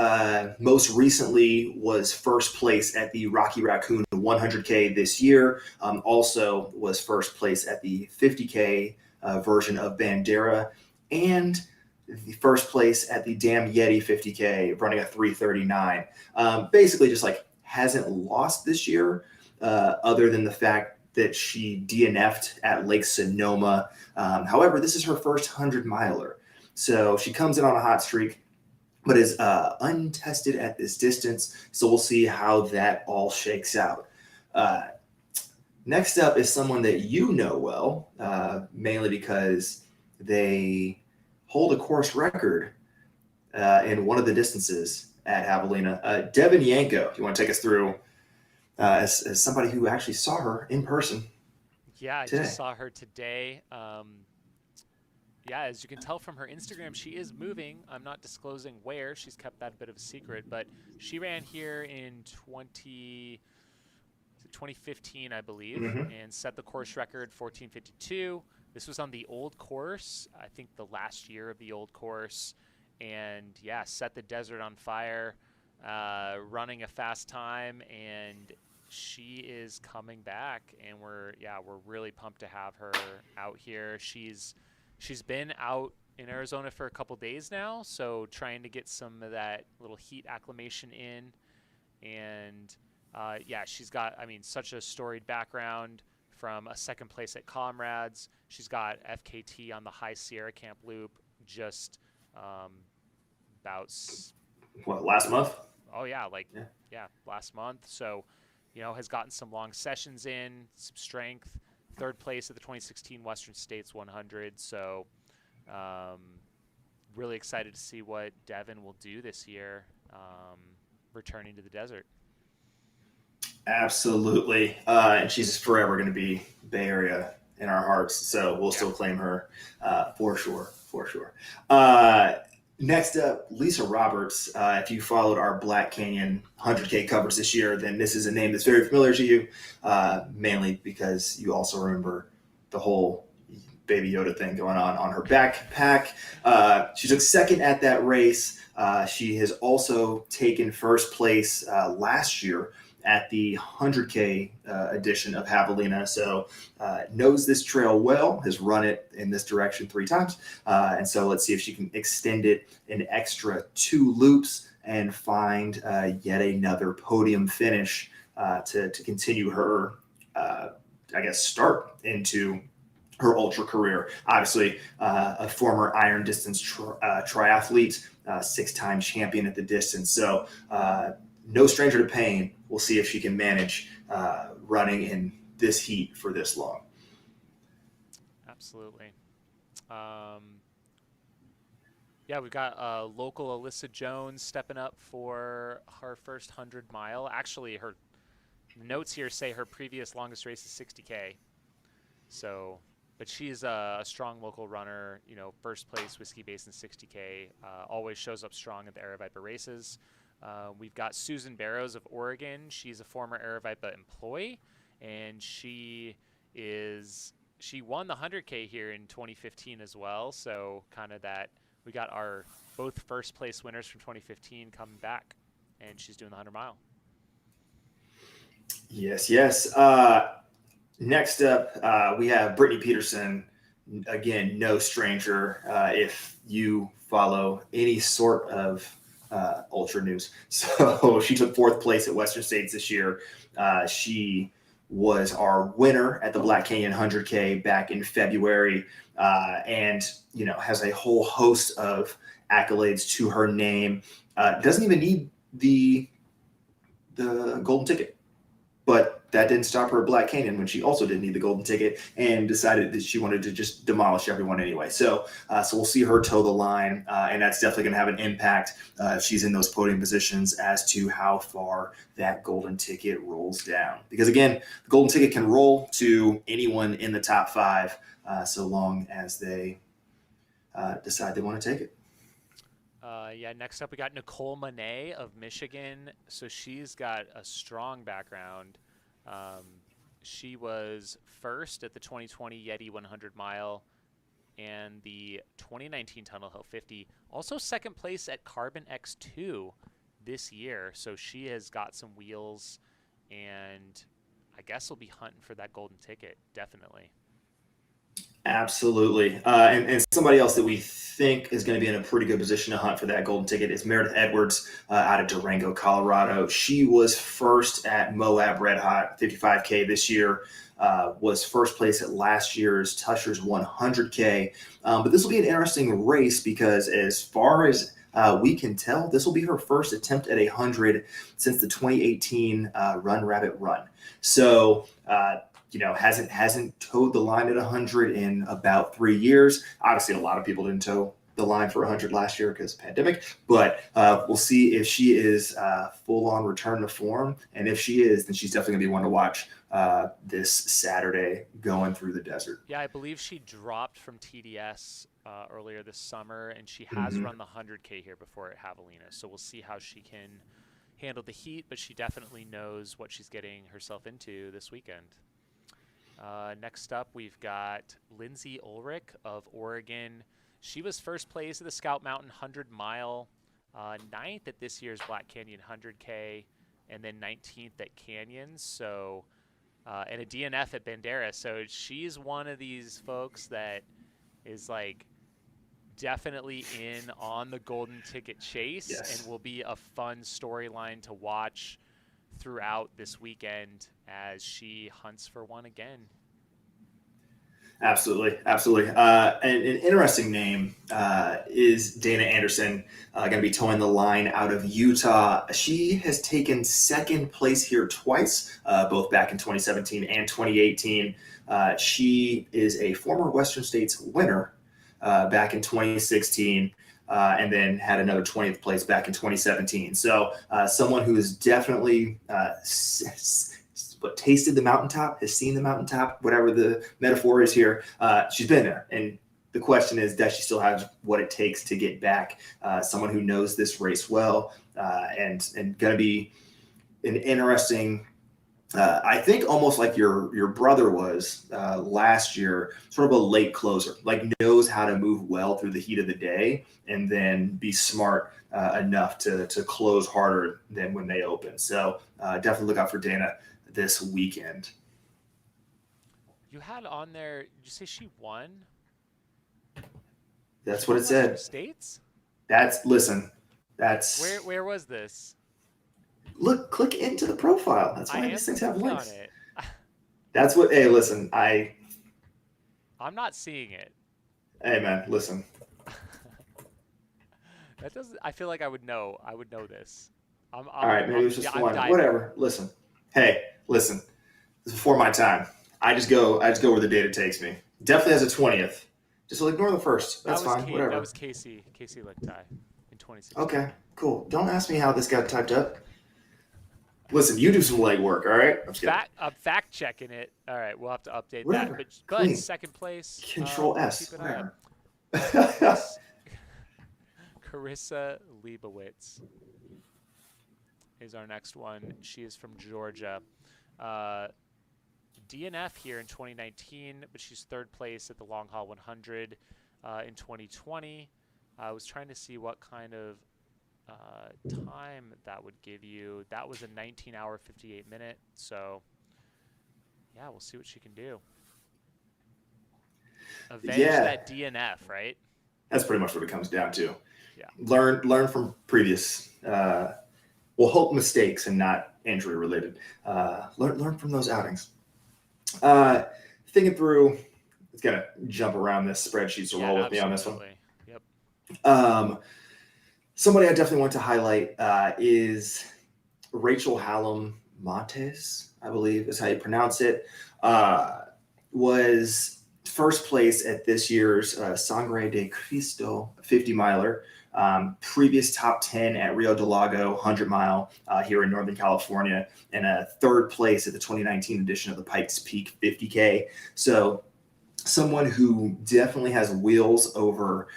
Most recently was first place at the Rocky Raccoon 100K this year. Also was first place at the 50K version of Bandera, and the first place at the Damn Yeti 50K running a 3:39. Basically just like hasn't lost this year, other than the fact that she DNF'd at Lake Sonoma. However, this is her first 100-miler. So she comes in on a hot streak, but is untested at this distance. So we'll see how that all shakes out. Next up is someone that you know well, mainly because they hold a course record in one of the distances at Javelina. Devin Yanko, you want to take us through as somebody who actually saw her in person? Yeah, I today. just saw her today. Yeah, as you can tell from her Instagram, she is moving. I'm not disclosing where. She's kept that a bit of a secret, but she ran here in 2015, I believe, and set the course record 14:52. This was on the old course, I think the last year of the old course, and yeah, set the desert on fire, running a fast time, and she is coming back, and we're really pumped to have her out here. She's been out in Arizona for a couple days now, so trying to get some of that little heat acclimation in, and she's got, such a storied background from a second place at Comrades. She's got FKT on the High Sierra Camp Loop just about last month? Oh yeah, last month. So, has gotten some long sessions in, some strength. Third place at the 2016 Western States 100. So, really excited to see what Devin will do this year, returning to the desert. Absolutely. And she's forever going to be Bay Area in our hearts. So we'll still claim her for sure. Next up, Lisa Roberts. If you followed our Black Canyon 100K coverage this year, then this is a name that's very familiar to you, mainly because you also remember the whole Baby Yoda thing going on her backpack. She took second at that race. She has also taken first place last year at the 100K edition of Javelina. So knows this trail well, has run it in this direction 3 times. And so let's see if she can extend it an extra 2 loops and find yet another podium finish to continue her, start into her ultra career. Obviously, a former iron distance triathlete, 6-time champion at the distance. So no stranger to pain. We'll see if she can manage running in this heat for this long. Absolutely. We've got local Alyssa Jones stepping up for her first 100 mile. Actually, her notes here say her previous longest race is 60K. So, but she's a strong local runner, first place Whiskey Basin 60K, always shows up strong at the Aravaipa races. We've got Susan Barrows of Oregon. She's a former Aravaipa employee, and she won the 100K here in 2015 as well. So kind of that, we got our both first place winners from 2015 coming back, and she's doing the 100 mile. Yes. Next up, we have Brittany Peterson. Again, no stranger if you follow any sort of ultra news. So she took 4th place at Western States this year. She was our winner at the Black Canyon 100K back in February, and has a whole host of accolades to her name. Doesn't even need the golden ticket, but that didn't stop her at Black Canyon when she also didn't need the golden ticket and decided that she wanted to just demolish everyone anyway. So we'll see her toe the line, and that's definitely going to have an impact if she's in those podium positions as to how far that golden ticket rolls down. Because again, the golden ticket can roll to anyone in the top 5 so long as they decide they want to take it. Next up we got Nicole Monet of Michigan. So she's got a strong background. She was first at the 2020 Yeti 100 mile and the 2019 Tunnel Hill 50. Also second place at Carbon X2 this year. So she has got some wheels, and I guess will be hunting for that golden ticket, definitely. Absolutely. And somebody else that we think is going to be in a pretty good position to hunt for that golden ticket is Meredith Edwards out of Durango, Colorado. She was first at Moab Red Hot 55K this year, was first place at last year's Tushers 100K. But this will be an interesting race because as far as we can tell, this will be her first attempt at 100 since the 2018 Run Rabbit Run. So, hasn't towed the line at 100 in about 3 years. Obviously, a lot of people didn't tow the line for 100 last year because pandemic, but we'll see if she is full on return to form. And if she is, then she's definitely going to be one to watch this Saturday going through the desert. Yeah, I believe she dropped from TDS earlier this summer, and she has run the 100K here before at Javelina. So we'll see how she can handle the heat, but she definitely knows what she's getting herself into this weekend. Next up, we've got Lindsay Ulrich of Oregon. She was first place at the Scout Mountain 100-mile, 9th at this year's Black Canyon 100K, and then 19th at Canyons. So, and a DNF at Bandera. So she's one of these folks that is like definitely in on the golden ticket chase, and will be a fun storyline to watch throughout this weekend as she hunts for one again. Absolutely. And an interesting name is Dana Anderson, going to be towing the line out of Utah. She has taken second place here twice, both back in 2017 and 2018. She is a former Western States winner back in 2016. And then had another 20th place back in 2017. So someone who is definitely tasted the mountaintop, has seen the mountaintop, whatever the metaphor is here. She's been there. And the question is, does she still have what it takes to get back? Someone who knows this race well and going to be an interesting I think almost like your brother was last year, sort of a late closer, like knows how to move well through the heat of the day and then be smart enough to close harder than when they open. So definitely look out for Dana this weekend. You had on there, did you say she won? That's what it said. States? That's Where was this? Look, click into the profile. That's why these things have links. On it. That's what. Hey, listen, I'm not seeing it. Hey, man, listen. That doesn't. I feel like I would know. I would know this. All right, maybe it was just one. Whatever. Listen. Hey, listen. This is before my time. I just go where the data takes me. Definitely has a 20th. Just ignore the first. That's fine. Whatever. That was Casey Lichtai in 2016. Okay, cool. Don't ask me how this got typed up. Listen, you do some legwork, all right? I'm fact checking it. All right, we'll have to update whatever. that. But second place. Control S. Keep an Whatever. eye out. Carissa Leibowitz is our next one. She is from Georgia. DNF here in 2019, but she's third place at the Long Haul 100 in 2020. I was trying to see what kind of time that would give you. That was a 19-hour, 58-minute. So, yeah, we'll see what she can do. Avenge that DNF, right? That's pretty much what it comes down to. Yeah. Learn from previous, hope mistakes and not injury related. Learn from those outings. Thinking through, it's gonna jump around this spreadsheet, so roll with me on this one. Yep. Somebody I definitely want to highlight is Rachel Hallam Montes, I believe is how you pronounce it. Was first place at this year's Sangre de Cristo 50-miler. Previous top 10 at Rio del Lago 100-mile here in Northern California, and a third place at the 2019 edition of the Pikes Peak 50K. So someone who definitely has wheels over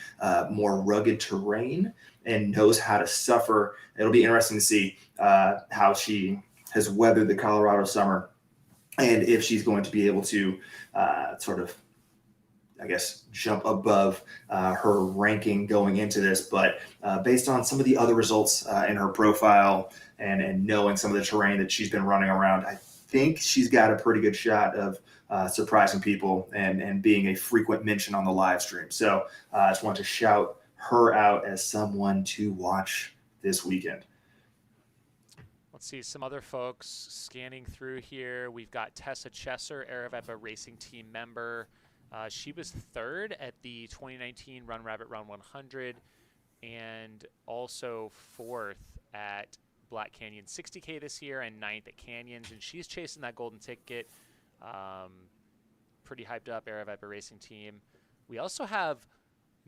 more rugged terrain and knows how to suffer. It'll be interesting to see how she has weathered the Colorado summer and if she's going to be able to sort of, I guess, jump above her ranking going into this. But based on some of the other results in her profile and knowing some of the terrain that she's been running around, I think she's got a pretty good shot of surprising people and being a frequent mention on the live stream. So I just want to shout her out as someone to watch this weekend. Let's see some other folks scanning through here. We've got Tessa Chesser, Araveppa Racing Team member. She was third at the 2019 Run Rabbit Run 100 and also fourth at Black Canyon 60K this year and ninth at Canyons. And she's chasing that golden ticket. Pretty hyped up, Araveppa Racing Team. We also have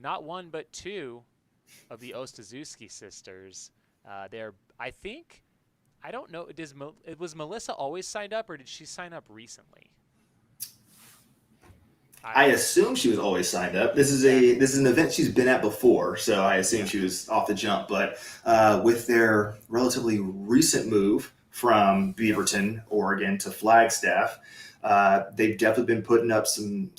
not one but two of the Ostazuski sisters. They're, I think, I don't know. Was Melissa always signed up, or did she sign up recently? I assume she was always signed up. This is an event she's been at before, so I assume she was off the jump. But with their relatively recent move from Beaverton, Oregon, to Flagstaff, they've definitely been putting up some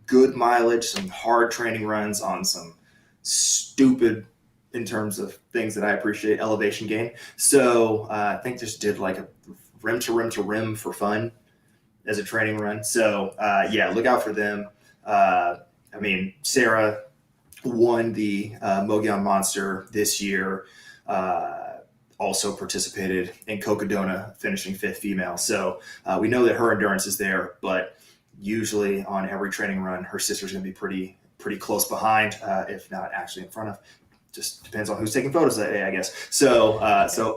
good mileage, some hard training runs on some stupid, in terms of things that I appreciate, elevation gain. So I think just did like a rim to rim to rim for fun as a training run. So yeah, look out for them. I mean, Sarah won the Mogollon Monster this year. Also participated in Cocodona, finishing 5th female. So we know that her endurance is there, but usually on every training run, her sister's going to be pretty close behind, if not actually in front of. Just depends on who's taking photos that day, I guess. So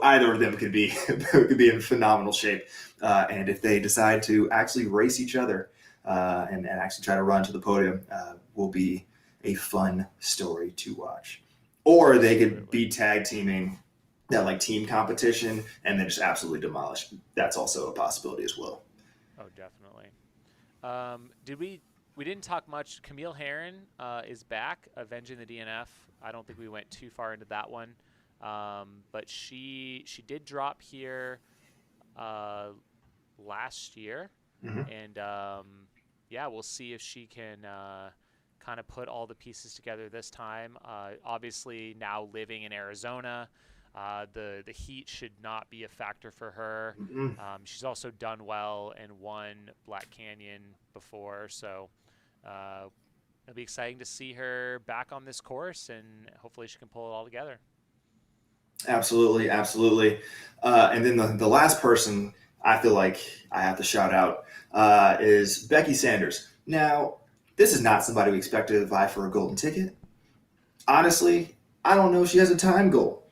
either of them could be in phenomenal shape. And if they decide to actually race each other and actually try to run to the podium, will be a fun story to watch. Or they could be tag teaming that like team competition and then just absolutely demolish. That's also a possibility as well. Oh, definitely. We didn't talk much. Camille Herron is back, avenging the DNF. I don't think we went too far into that one, but she did drop here last year, and yeah, we'll see if she can kind of put all the pieces together this time. Obviously, now living in Arizona, the heat should not be a factor for her. She's also done well and won Black Canyon before, so it'll be exciting to see her back on this course, and hopefully she can pull it all together. Absolutely. And then the last person I feel like I have to shout out is Becky Sanders. Now, this is not somebody we expected to vie for a golden ticket. Honestly, I don't know if she has a time goal.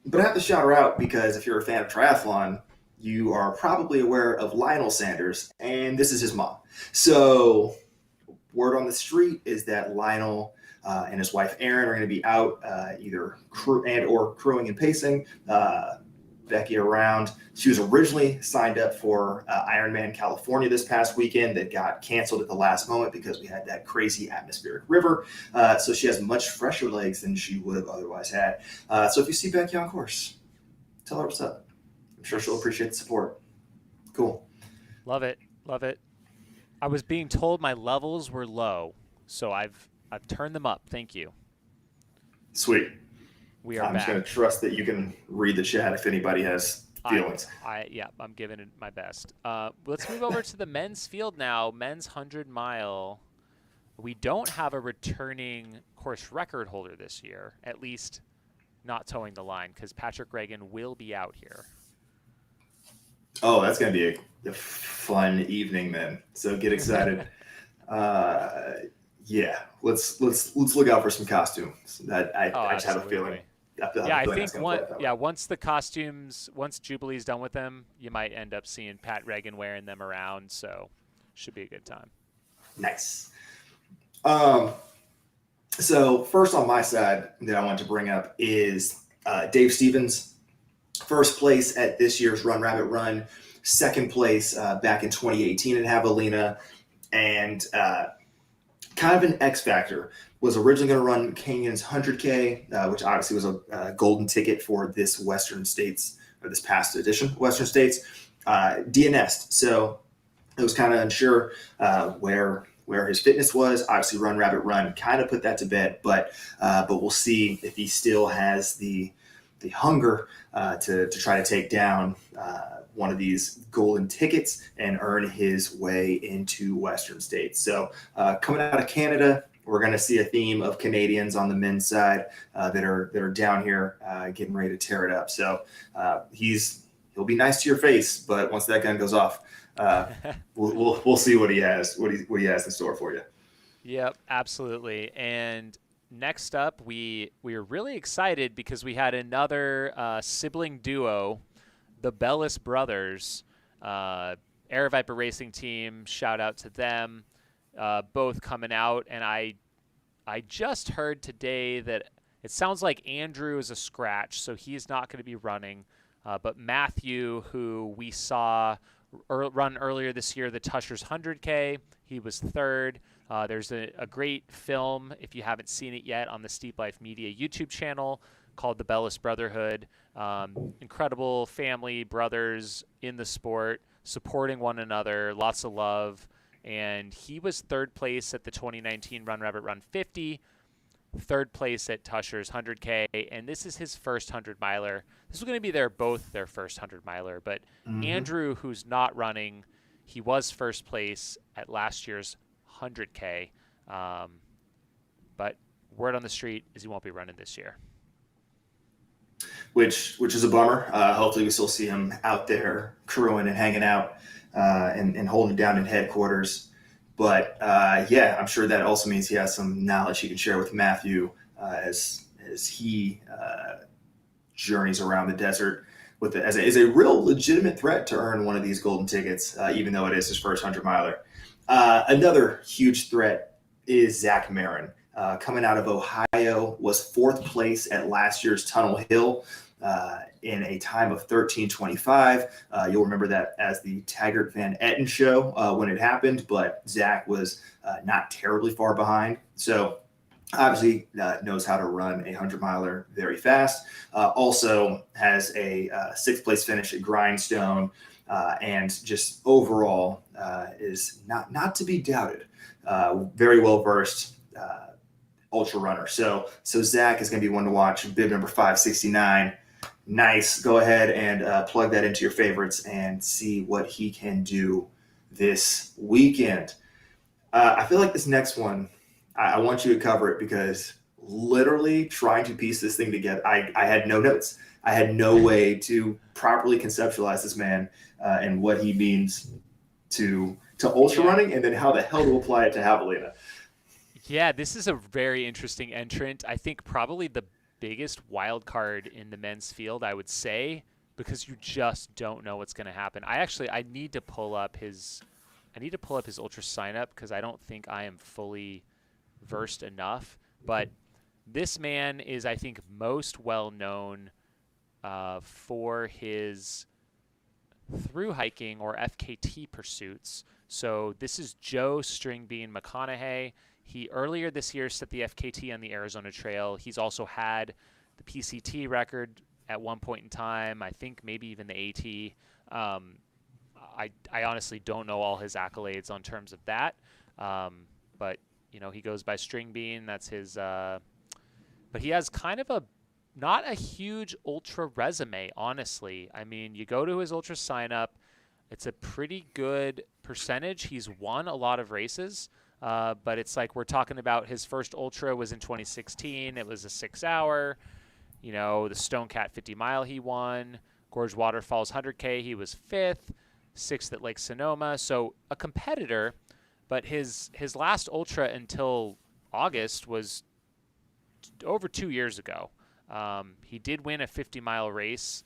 But I have to shout her out because if you're a fan of triathlon, you are probably aware of Lionel Sanders, and this is his mom. So word on the street is that Lionel and his wife Erin are going to be out either crewing and pacing Becky around. She was originally signed up for Ironman California this past weekend that got canceled at the last moment because we had that crazy atmospheric river. So she has much fresher legs than she would have otherwise had. So if you see Becky on course, tell her what's up. I'm sure she'll appreciate the support. Cool. Love it. I was being told my levels were low, so I've turned them up. Thank you. Sweet. We are I'm back. just going to trust that you can read the chat if anybody has feelings. I'm giving it my best. Let's move over to the men's field now. Men's 100-mile. We don't have a returning course record holder this year, at least not towing the line, because Patrick Reagan will be out here. Oh, that's going to be a fun evening then. So get excited. Yeah, let's look out for some costumes. I just have a feeling. I think once Jubilee's done with them, you might end up seeing Pat Reagan wearing them around. So should be a good time. Nice. So first on my side that I want to bring up is Dave Stevens. First place at this year's Run Rabbit Run. Second place back in 2018 at Javelina. And kind of an X factor. Was originally going to run Canyon's 100K, which obviously was a golden ticket for this Western States, or this past edition, Western States, DNS'd. So it was kind of unsure where his fitness was. Obviously, Run Rabbit Run kind of put that to bed, but we'll see if he still has the hunger to try to take down one of these golden tickets and earn his way into Western States. So coming out of Canada, we're going to see a theme of Canadians on the men's side that are down here getting ready to tear it up. So he'll be nice to your face, but once that gun goes off, we'll see what he has in store for you. Yep, absolutely. And next up, we are really excited because we had another sibling duo, the Bellis brothers, Air Viper Racing Team. Shout out to them. Both coming out, and I I just heard today that it sounds like Andrew is a scratch, so he's not going to be running. But Matthew, who we saw run earlier this year, the Tushers 100K, he was third. There's a great film, if you haven't seen it yet, on the Steep Life Media YouTube channel called The Bellis Brotherhood. Incredible family, brothers in the sport, supporting one another, lots of love. And he was third place at the 2019 Run Rabbit Run 50, third place at Tushers 100K, and this is his first 100-miler. This is going to be both their first 100-miler, but Andrew, who's not running, he was first place at last year's 100K, but word on the street is he won't be running this year. Which is a bummer. Hopefully we still see him out there crewing and hanging out and holding it down in headquarters. But yeah, I'm sure that also means he has some knowledge he can share with Matthew as he journeys around the desert with it as a real legitimate threat to earn one of these golden tickets, even though it is his first 100-miler. Another huge threat is Zach Marin. Coming out of Ohio, was fourth place at last year's Tunnel Hill in a time of 13:25. You'll remember that as the Taggart Van Etten show when it happened, but Zach was not terribly far behind. So obviously knows how to run a 100-miler very fast. Also has a sixth place finish at Grindstone, and just overall is not to be doubted. Very well versed ultra runner. So Zach is going to be one to watch. Bib number 569. Nice. Go ahead and plug that into your favorites and see what he can do this weekend. I feel like this next one, I want you to cover it because literally trying to piece this thing together, I had no notes. I had no way to properly conceptualize this man and what he means to ultra running, and then how the hell to apply it to Javelina. Yeah, this is a very interesting entrant. I think probably the biggest wild card in the men's field, I would say, because you just don't know what's going to happen. I need to pull up his ultra sign up because I don't think I am fully versed enough. But this man is, I think, most well known for his through hiking or FKT pursuits. So this is Joe Stringbean McConaughey. He earlier this year set the FKT on the Arizona Trail. He's also had the PCT record at one point in time. I think maybe even the AT. I honestly don't know all his accolades on terms of that. But he goes by Stringbean. That's his. But he has kind of not a huge ultra resume, honestly. I mean, you go to his ultra sign up. It's a pretty good percentage. He's won a lot of races. But it's like we're talking about his first ultra was in 2016. It was a 6-hour. The Stonecat 50-mile he won. Gorge Waterfalls 100K he was 5th. 6th at Lake Sonoma. So a competitor, but his last ultra until August was over 2 years ago. He did win a 50-mile race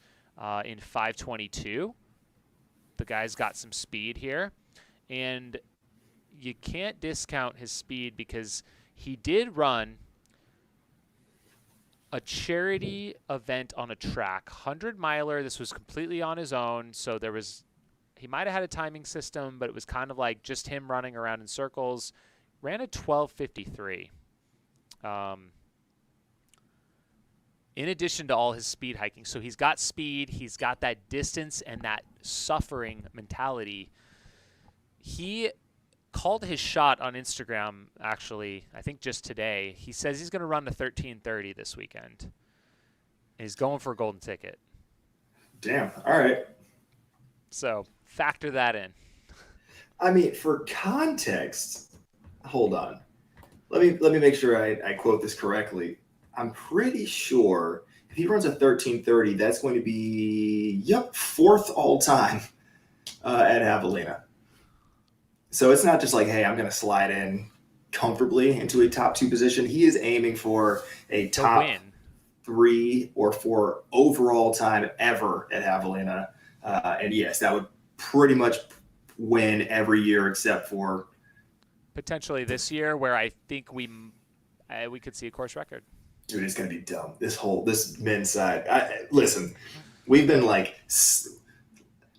in 5:22. The guy's got some speed here. And you can't discount his speed because he did run a charity event on a track, 100-miler. This was completely on his own. So he might have had a timing system, but it was kind of like just him running around in circles. Ran a 12:53. In addition to all his speed hiking. So he's got speed, he's got that distance and that suffering mentality. He called his shot on Instagram, actually, I think just today. He says he's going to run the 13:30 this weekend. And he's going for a golden ticket. Damn. All right. So factor that in. I mean, for context, hold on. Let me make sure I quote this correctly. I'm pretty sure if he runs a 13:30, that's going to be, 4th all time at Javelina. So it's not just like, hey, I'm going to slide in comfortably into a top 2 position. He is aiming for a top 3 or 4 overall time ever at Javelina. And yes, that would pretty much win every year except for potentially this year, where I think we could see a course record. Dude, it's gonna be dumb. This men's side. Listen, we've been like,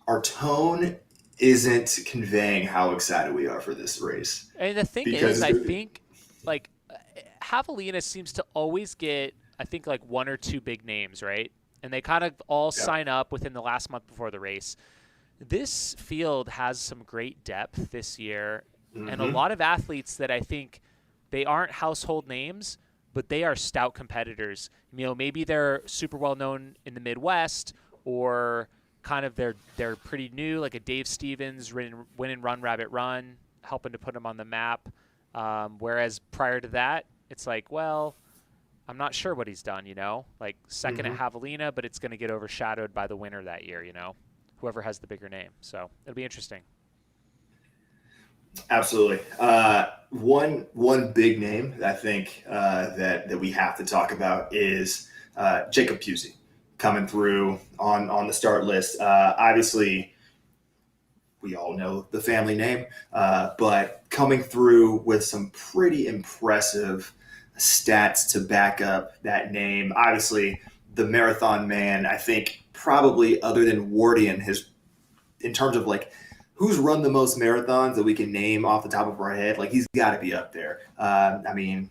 our tone isn't conveying how excited we are for this race. And the thing is, I think like Javelina seems to always get, I think, like one or two big names, right? And they kind of all sign up within the last month before the race. This field has some great depth this year, and a lot of athletes that I think they aren't household names, but they are stout competitors. You know, maybe they're super well known in the Midwest, or kind of they're pretty new, like a Dave Stevens winning Run Rabbit Run, helping to put them on the map. Whereas prior to that, it's like, well, I'm not sure what he's done, you know, like second at Javelina, but it's going to get overshadowed by the winner that year, you know, whoever has the bigger name. So it'll be interesting. Absolutely. One big name I think that we have to talk about is Jacob Pusey coming through on the start list. Obviously, we all know the family name, but coming through with some pretty impressive stats to back up that name. Obviously, the marathon man, I think probably other than Wardian, in terms of like who's run the most marathons that we can name off the top of our head, like he's got to be up there. I mean,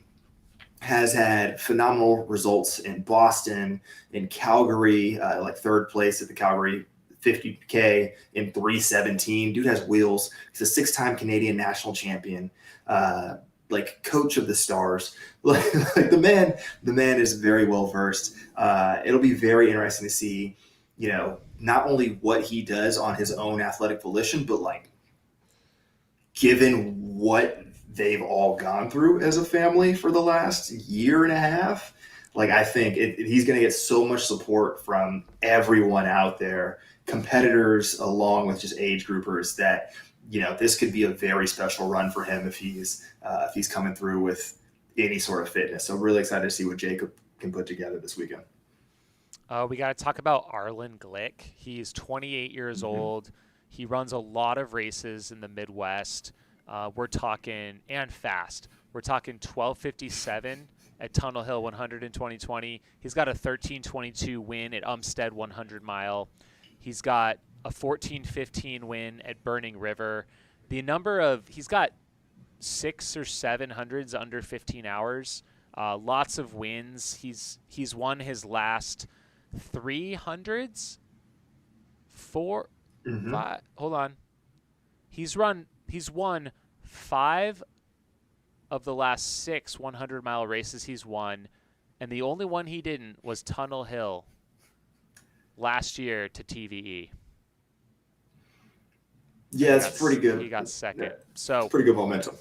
has had phenomenal results in Boston, in Calgary, like third place at the Calgary 50K in 3:17. Dude has wheels. He's a 6-time Canadian national champion, like coach of the stars. Like the man is very well versed. It'll be very interesting to see, you know, not only what he does on his own athletic volition, but like given what they've all gone through as a family for the last year and a half, like I think he's going to get so much support from everyone out there, competitors along with just age groupers, that, you know, this could be a very special run for him if he's coming through with any sort of fitness. So really excited to see what Jacob can put together this weekend. We got to talk about Arlen Glick. He's 28 years old. He runs a lot of races in the Midwest. We're talking, and fast. We're talking 12:57 at Tunnel Hill 100 in 2020. He's got a 13:22 win at Umstead 100 mile. He's got a 14:15 win at Burning River. He's got 6 or 7 hundreds under 15 hours. Lots of wins. He's won his last 300s. 4, 5. Hold on. He's won 5 of the last 6 100-mile races he's won, and the only one he didn't was Tunnel Hill last year to TVE. Yeah, it's pretty good. He got second. Yeah, so pretty good momentum.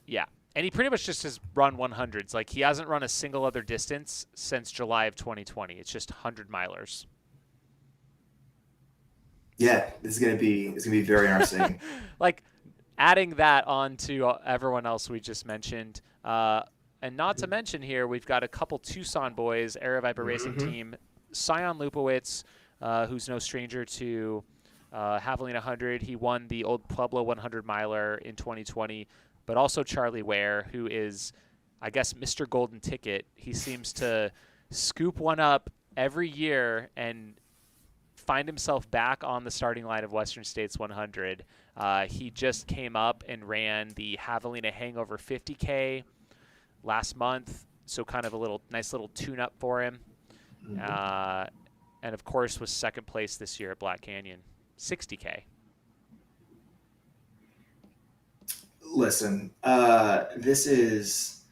Yeah. And he pretty much just has run 100s. Like, he hasn't run a single other distance since July of 2020. It's just 100-milers. Yeah, it's gonna be very interesting. Like, adding that on to everyone else we just mentioned, and not to mention here, we've got a couple Tucson boys, Air Viper Racing Team, Sion Lupowitz, who's no stranger to Javelina 100. He won the Old Pueblo 100-miler in 2020, but also Charlie Ware, who is, I guess, Mr. Golden Ticket. He seems to scoop one up every year and find himself back on the starting line of Western States 100. He just came up and ran the Javelina Hangover 50K last month, so kind of a nice little tune-up for him. And, of course, was second place this year at Black Canyon, 60K. Listen, this is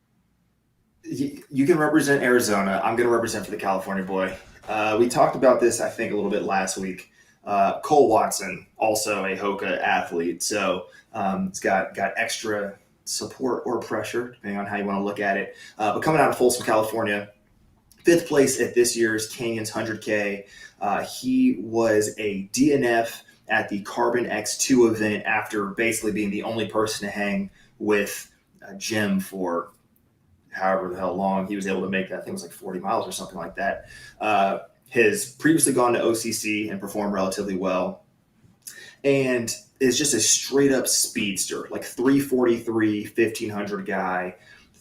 – you can represent Arizona. I'm going to represent for the California boy. We talked about this, I think, a little bit last week. Cole Watson, also a Hoka athlete, so it's got extra support or pressure, depending on how you want to look at it. But coming out of Folsom, California, 5th place at this year's Canyons 100K. He was a DNF at the Carbon X2 event after basically being the only person to hang with Jim for however the hell long he was able to make that. I think it was like 40 miles or something like that. Has previously gone to OCC and performed relatively well, and is just a straight up speedster, like 343, 1500 guy,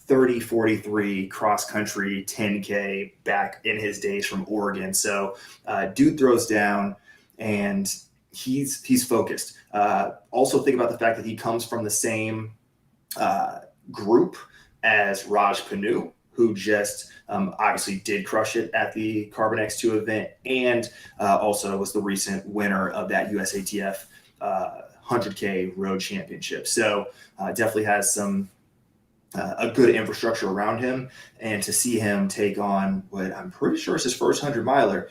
30:43 cross country 10K back in his days from Oregon. So dude throws down, and he's focused. Also think about the fact that he comes from the same group as Raj Panu, who just obviously did crush it at the Carbon X2 event, and also was the recent winner of that USATF 100K road championship. So definitely has some a good infrastructure around him, and to see him take on what I'm pretty sure is his first 100-miler,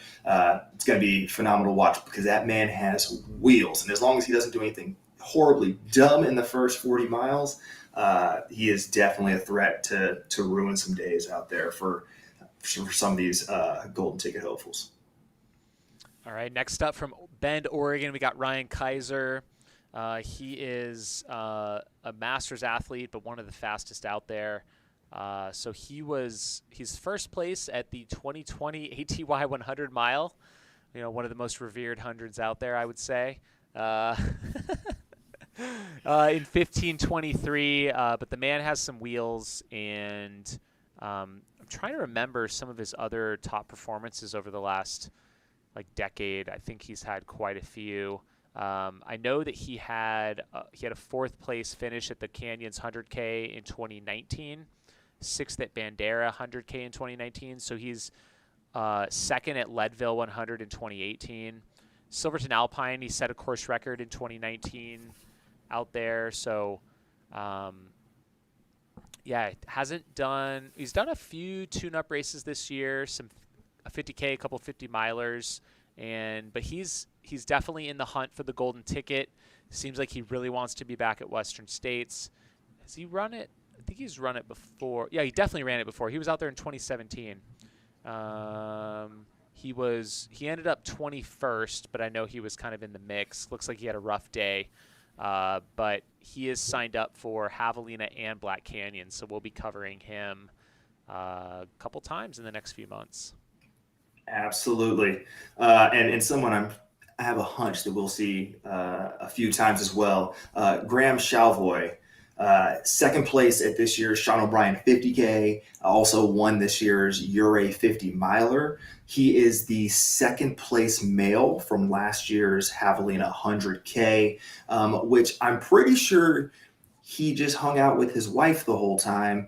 it's going to be phenomenal to watch, because that man has wheels, and as long as he doesn't do anything horribly dumb in the first 40 miles, he is definitely a threat to ruin some days out there for some of these golden ticket hopefuls. All right, next up from Bend, Oregon, we got Ryan Kaiser. He is a Masters athlete, but one of the fastest out there. So he's first place at the 2020 ATY 100 mile. One of the most revered hundreds out there, I would say. In 15:23, but the man has some wheels, and I'm trying to remember some of his other top performances over the last decade. I think he's had quite a few. I know that he had a fourth place finish at the Canyons 100K in 2019, sixth at Bandera 100K in 2019. So he's second at Leadville 100 in 2018. Silverton Alpine, he set a course record in 2019 out there. So, he's done a few tune-up races this year, a 50K, a couple 50-milers, but he's definitely in the hunt for the golden ticket. Seems like he really wants to be back at Western States. Has he run it? I think he's run it before. Yeah, he definitely ran it before. He was out there in 2017. He ended up 21st, but I know he was kind of in the mix. Looks like he had a rough day. But he is signed up for Javelina and Black Canyon, so we'll be covering him a couple times in the next few months. Absolutely. And someone I have a hunch that we'll see a few times as well. Graham Shalvoy, second place at this year's Sean O'Brien 50K, also won this year's Uray 50-miler. He is the second place male from last year's Javelina 100K, which I'm pretty sure he just hung out with his wife the whole time.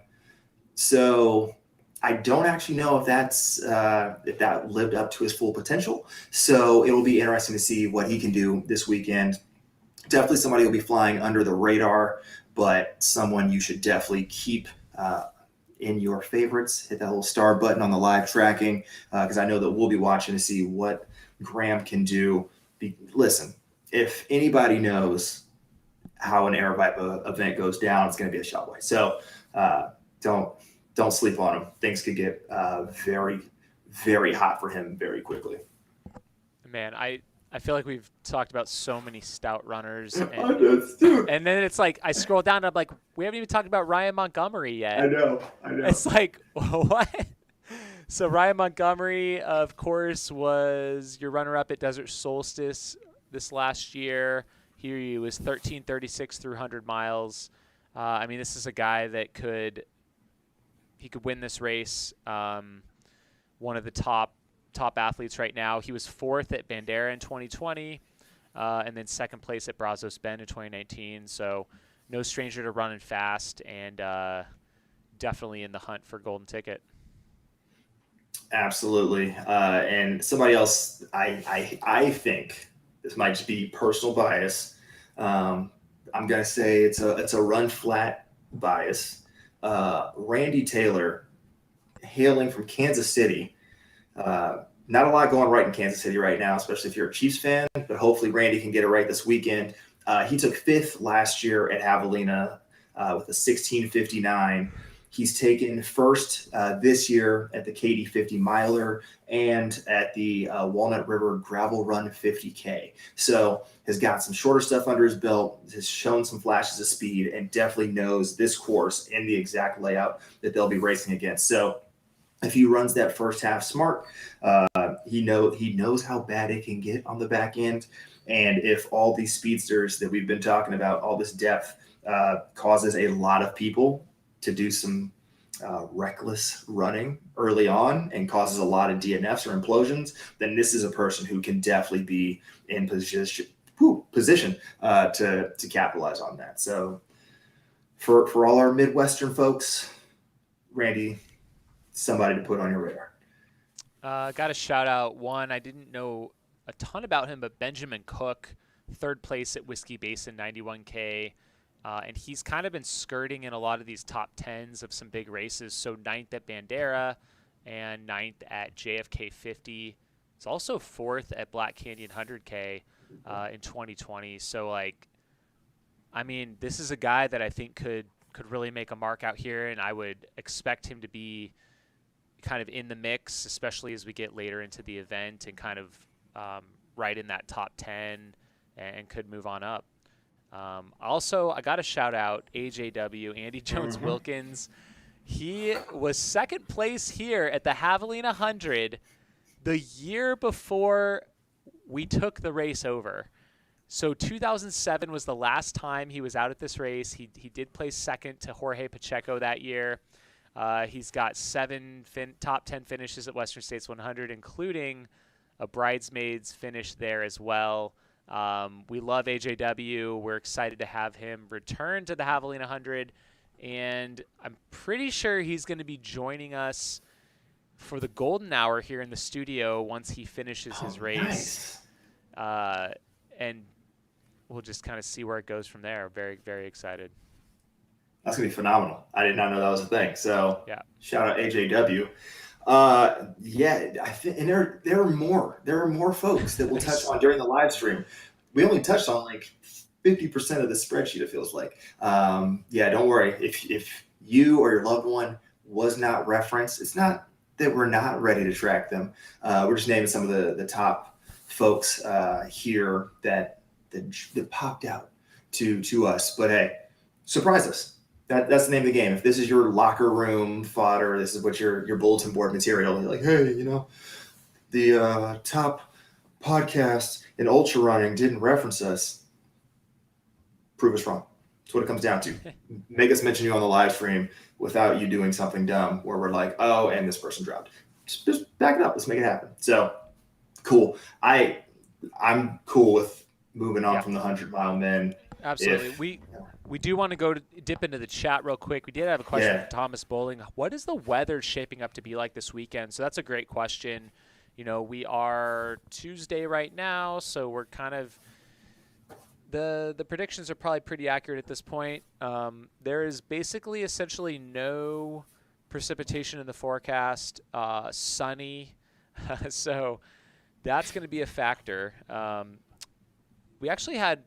So I don't actually know if that lived up to his full potential. So it'll be interesting to see what he can do this weekend. Definitely somebody who'll be flying under the radar, but someone you should definitely keep in your favorites. Hit that little star button on the live tracking, because I know that we'll be watching to see what Graham can do. Listen, if anybody knows how an Aeropipe event goes down, it's going to be a Shotway. So don't sleep on him. Things could get very, very hot for him very quickly. Man, I feel like we've talked about so many stout runners. And then it's like I scroll down and I'm like, we haven't even talked about Ryan Montgomery yet. I know. It's like, what? So Ryan Montgomery, of course, was your runner-up at Desert Solstice this last year. Here he was 13:36 through 100 miles. This is a guy that could win this race. One of the top athletes right now. He was fourth at Bandera in 2020, and then second place at Brazos Bend in 2019. So no stranger to running fast, and definitely in the hunt for golden ticket. Absolutely. And somebody else, I think this might just be personal bias. I'm gonna say it's a run flat bias. Randy Taylor, hailing from Kansas City. Not a lot going right in Kansas City right now, especially if you're a Chiefs fan, but hopefully Randy can get it right this weekend. He took fifth last year at Javelina with a 16:59. He's taken first this year at the Katy 50-miler and at the Walnut River Gravel Run 50K. So has got some shorter stuff under his belt, has shown some flashes of speed, and definitely knows this course and the exact layout that they'll be racing against. So if he runs that first half smart, he knows how bad it can get on the back end. And if all these speedsters that we've been talking about, all this depth, causes a lot of people to do some reckless running early on and causes a lot of DNFs or implosions, then this is a person who can definitely be in position to capitalize on that. So for all our Midwestern folks, Randy, somebody to put on your radar. Got a shout out one. I didn't know a ton about him, but Benjamin Cook, third place at Whiskey Basin 91K. And he's kind of been skirting in a lot of these top 10s of some big races. So 9th at Bandera and 9th at JFK 50. It's also 4th at Black Canyon 100K in 2020. So, like, I mean, this is a guy that I think could really make a mark out here, and I would expect him to be kind of in the mix, especially as we get later into the event and kind of right in that top 10 and could move on up. Also, I got to shout out AJW, Andy Jones Wilkins. He was second place here at the Javelina 100 the year before we took the race over. So 2007 was the last time he was out at this race. He did place second to Jorge Pacheco that year. He's got 7 top 10 finishes at Western States 100, including a bridesmaids finish there as well. We love AJW. We're excited to have him return to the Javelina 100, and I'm pretty sure he's going to be joining us for the golden hour here in the studio once he finishes his race. Nice. And we'll just kind of see where it goes from there. Very, very excited. That's going to be phenomenal. I did not know that was a thing. So yeah, shout out AJW. Yeah, I think, and there are more folks that we'll touch on during the live stream. We only touched on like 50% of the spreadsheet, it feels like. Yeah, don't worry. If you or your loved one was not referenced, it's not that we're not ready to track them. We're just naming some of the top folks here that popped out to us. But hey, surprise us. That's the name of the game. If this is your locker room fodder, this is what your bulletin board material, you're like, hey, the top podcast in ultra running didn't reference us. Prove us wrong. That's what it comes down to. Make us mention you on the live stream without you doing something dumb where we're like, oh, and this person dropped. Just back it up. Let's make it happen. So cool. I'm cool with moving on from the 100-mile men. Absolutely. We do want to dip into the chat real quick. We did have a question from Thomas Bowling. What is the weather shaping up to be like this weekend? So that's a great question. We are Tuesday right now, so we're kind of the predictions are probably pretty accurate at this point. There is basically essentially no precipitation in the forecast, sunny. So that's going to be a factor. We actually had,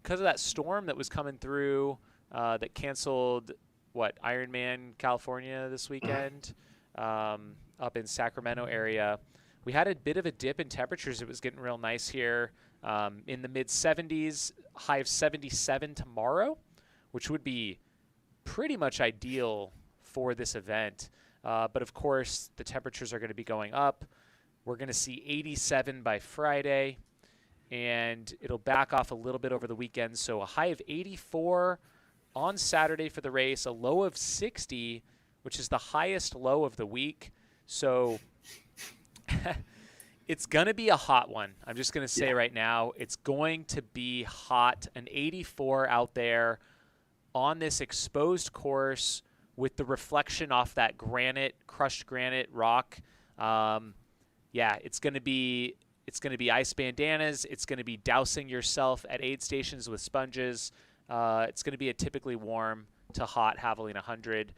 because of that storm that was coming through that canceled, Ironman California this weekend up in Sacramento area, we had a bit of a dip in temperatures. It was getting real nice here in the mid-70s, high of 77 tomorrow, which would be pretty much ideal for this event. But, of course, the temperatures are going to be going up. We're going to see 87 by Friday, and it'll back off a little bit over the weekend. So a high of 84 on Saturday for the race, a low of 60, which is the highest low of the week. So it's going to be a hot one. I'm just going to say right now, it's going to be hot. An 84 out there on this exposed course with the reflection off that crushed granite rock. It's going to be ice bandanas. It's going to be dousing yourself at aid stations with sponges. It's going to be a typically warm to hot Javelina 100.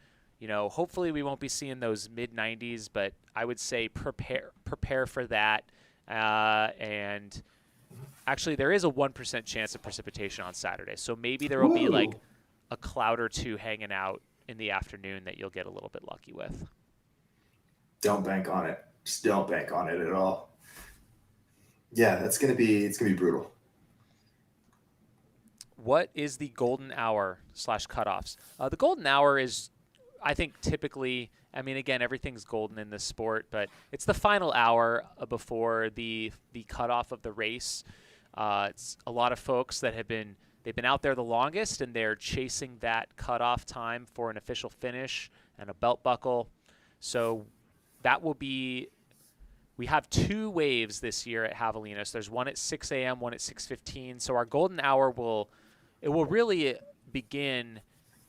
Hopefully we won't be seeing those mid-90s, but I would say prepare for that. And actually, there is a 1% chance of precipitation on Saturday, so maybe there will be like a cloud or two hanging out in the afternoon that you'll get a little bit lucky with. Don't bank on it. Just don't bank on it at all. Yeah, it's gonna be brutal. What is the golden hour / cutoffs? The golden hour is, I think, typically, again, everything's golden in this sport, but it's the final hour before the cutoff of the race. It's a lot of folks that they've been out there the longest, and they're chasing that cutoff time for an official finish and a belt buckle. So that will be, we have 2 waves this year at Javelina. So there's one at 6 a.m., one at 6:15. So our golden hour will really begin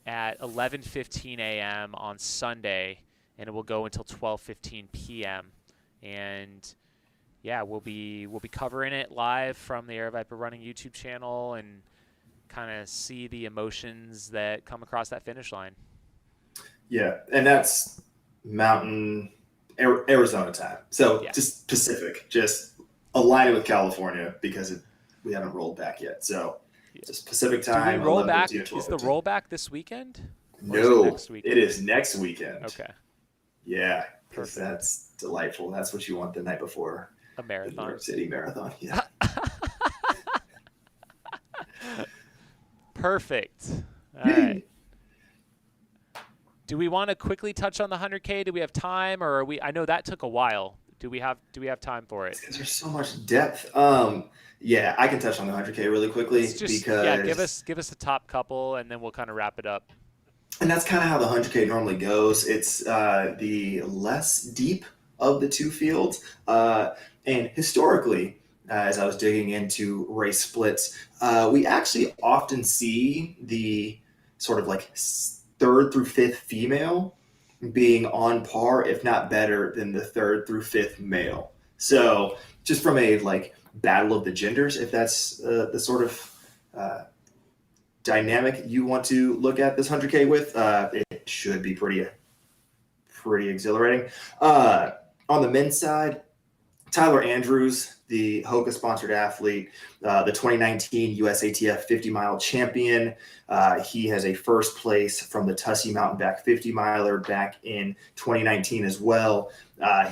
at 11:15 a.m. on Sunday, and it will go until 12:15 p.m. And yeah, we'll be covering it live from the Air Viper Running YouTube channel and kind of see the emotions that come across that finish line. Yeah, and that's Mountain Arizona time. So just Pacific, just align it with California because we haven't rolled back yet. So just Pacific time. Do we roll back? Is the rollback this weekend? No, it is next weekend. Okay. Yeah, because that's delightful. That's what you want the night before. A marathon. The New York City Marathon. Yeah. Perfect. All right. Do we want to quickly touch on the 100K? Do we have time, or are we? I know that took a while. Do we have time for it? Because there's so much depth. Yeah, I can touch on the 100K really quickly because give us a top couple, and then we'll kind of wrap it up. And that's kind of how the 100K normally goes. It's the less deep of the 2 fields, and historically, as I was digging into race splits, we actually often see the sort of like 3rd through 5th female being on par, if not better, than the 3rd through 5th male. So just from a like battle of the genders, if that's the sort of dynamic you want to look at this 100K with, it should be pretty exhilarating. On the men's side, Tyler Andrews, the Hoka-sponsored athlete, the 2019 USATF 50-mile champion. He has a first place from the Tussey Mountain Back 50 miler back in 2019 as well.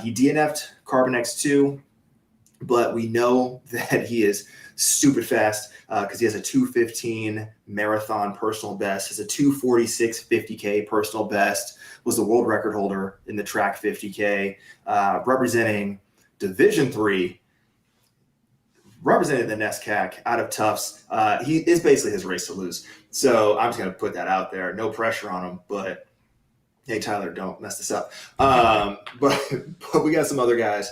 He DNF'd Carbon X2, but we know that he is stupid fast because he has a 2:15 marathon personal best, has a 2:46 50K personal best, was the world record holder in the track 50K, representing Division III, represented the NESCAC out of Tufts. He is basically his race to lose. So I'm just going to put that out there. No pressure on him, but hey, Tyler, don't mess this up. But we got some other guys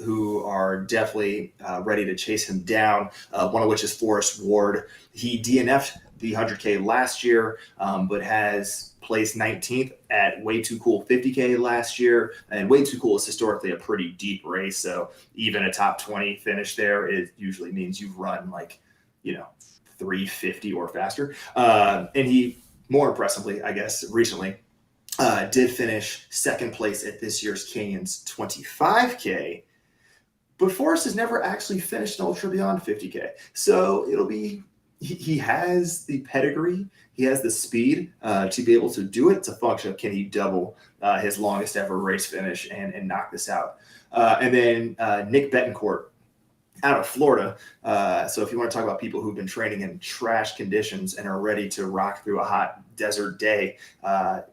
who are definitely ready to chase him down, one of which is Forrest Ward. He DNF'd the 100K last year, but has placed 19th at Way Too Cool 50K last year. And Way Too Cool is historically a pretty deep race. So even a top 20 finish there, it usually means you've run like, 350 or faster. And he, more impressively, I guess, recently, did finish 2nd place at this year's Canyons 25K, but Forrest has never actually finished an Ultra Beyond 50K. So it'll be, he has the pedigree, he has the speed to be able to do it. It's a function of can he double his longest ever race finish and knock this out. And then Nick Betancourt out of Florida. So if you want to talk about people who've been training in trash conditions and are ready to rock through a hot desert day,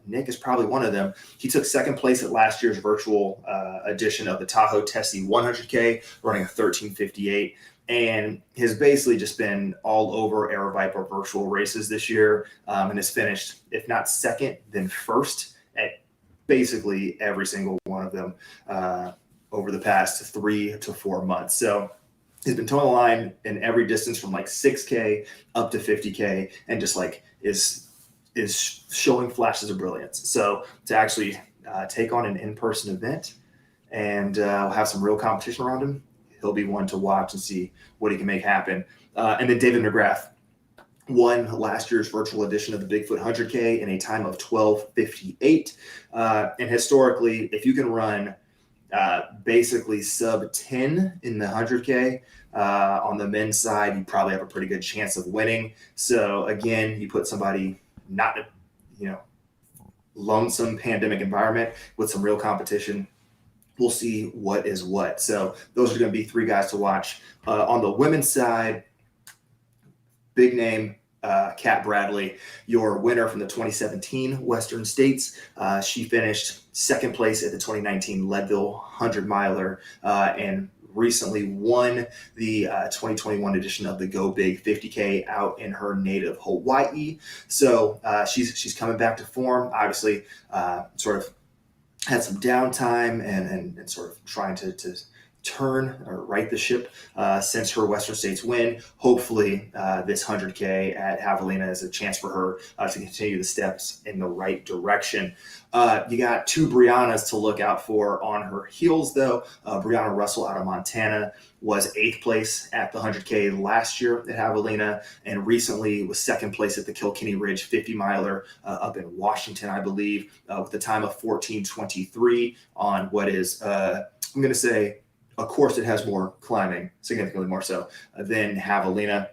Nick is probably one of them. He took 2nd place at last year's virtual edition of the Tahoe Tessie 100K, running a 13:58, and has basically just been all over Air Viper virtual races this year, and has finished, if not 2nd, then 1st at basically every single one of them over the past 3 to 4 months. So he's been towing the line in every distance from like 6K up to 50K, and just like is showing flashes of brilliance. So to actually take on an in-person event and have some real competition around him, he'll be one to watch and see what he can make happen. And then David McGrath won last year's virtual edition of the Bigfoot 100K in a time of 12:58. And historically, if you can run basically sub 10 in the 100K on the men's side, you probably have a pretty good chance of winning. So again, you put somebody not lonesome pandemic environment with some real competition, we'll see what is what. So those are going to be 3 guys to watch. On the women's side, big name, Kat Bradley, your winner from the 2017 Western States. She finished 2nd place at the 2019 Leadville 100 miler and recently won the 2021 edition of the Go Big 50K out in her native Hawaii. So she's coming back to form. Obviously, sort of had some downtime and sort of trying to turn or right the ship since her Western States win. Hopefully, this 100K at Javelina is a chance for her to continue the steps in the right direction. You got two Briannas to look out for on her heels, though. Brianna Russell out of Montana was 8th place at the 100K last year at Javelina, and recently was 2nd place at the Kilkenny Ridge 50 miler up in Washington, I believe, with a time of 14:23 on what is, I'm going to say, a course that has more climbing, significantly more so than Javelina.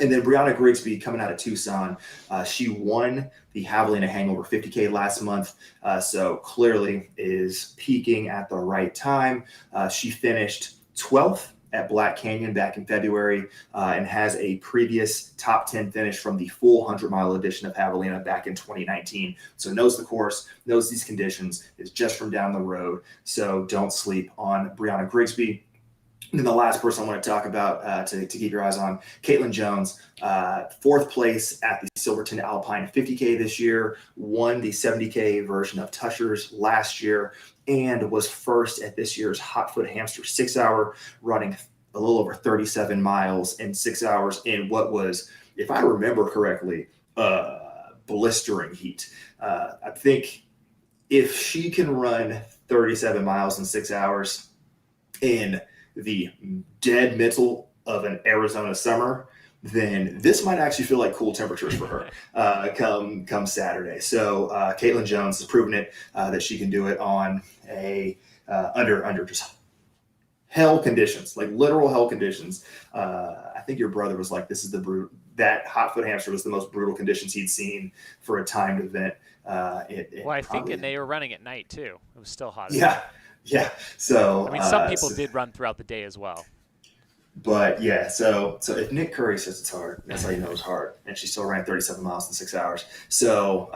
And then Brianna Grigsby coming out of Tucson. She won the Javelina Hangover 50K last month, so clearly is peaking at the right time. She finished 12th at Black Canyon back in February and has a previous top 10 finish from the full 100-mile edition of Javelina back in 2019. So knows the course, knows these conditions, is just from down the road. So don't sleep on Brianna Grigsby. And then the last person I want to talk about to keep your eyes on, Caitlin Jones, 4th place at the Silverton Alpine 50K this year, won the 70K version of Tushers last year, and was first at this year's Hotfoot Hamster 6-hour, running a little over 37 miles in 6 hours in what was, if I remember correctly, blistering heat. I think if she can run 37 miles in 6 hours in the dead middle of an Arizona summer, then this might actually feel like cool temperatures for her come Saturday. So Caitlin Jones has proven it that she can do it on a under just hell conditions, like literal hell conditions. I think your brother was like, "This is that Hotfoot Hamster was the most brutal conditions he'd seen for a timed event." Well, I think, and they were running at night too. It was still hot. Yeah. So I mean, some people did run throughout the day as well. But yeah, so if Nick Curry says it's hard, that's how you know it's hard. And she still ran 37 miles in 6 hours. So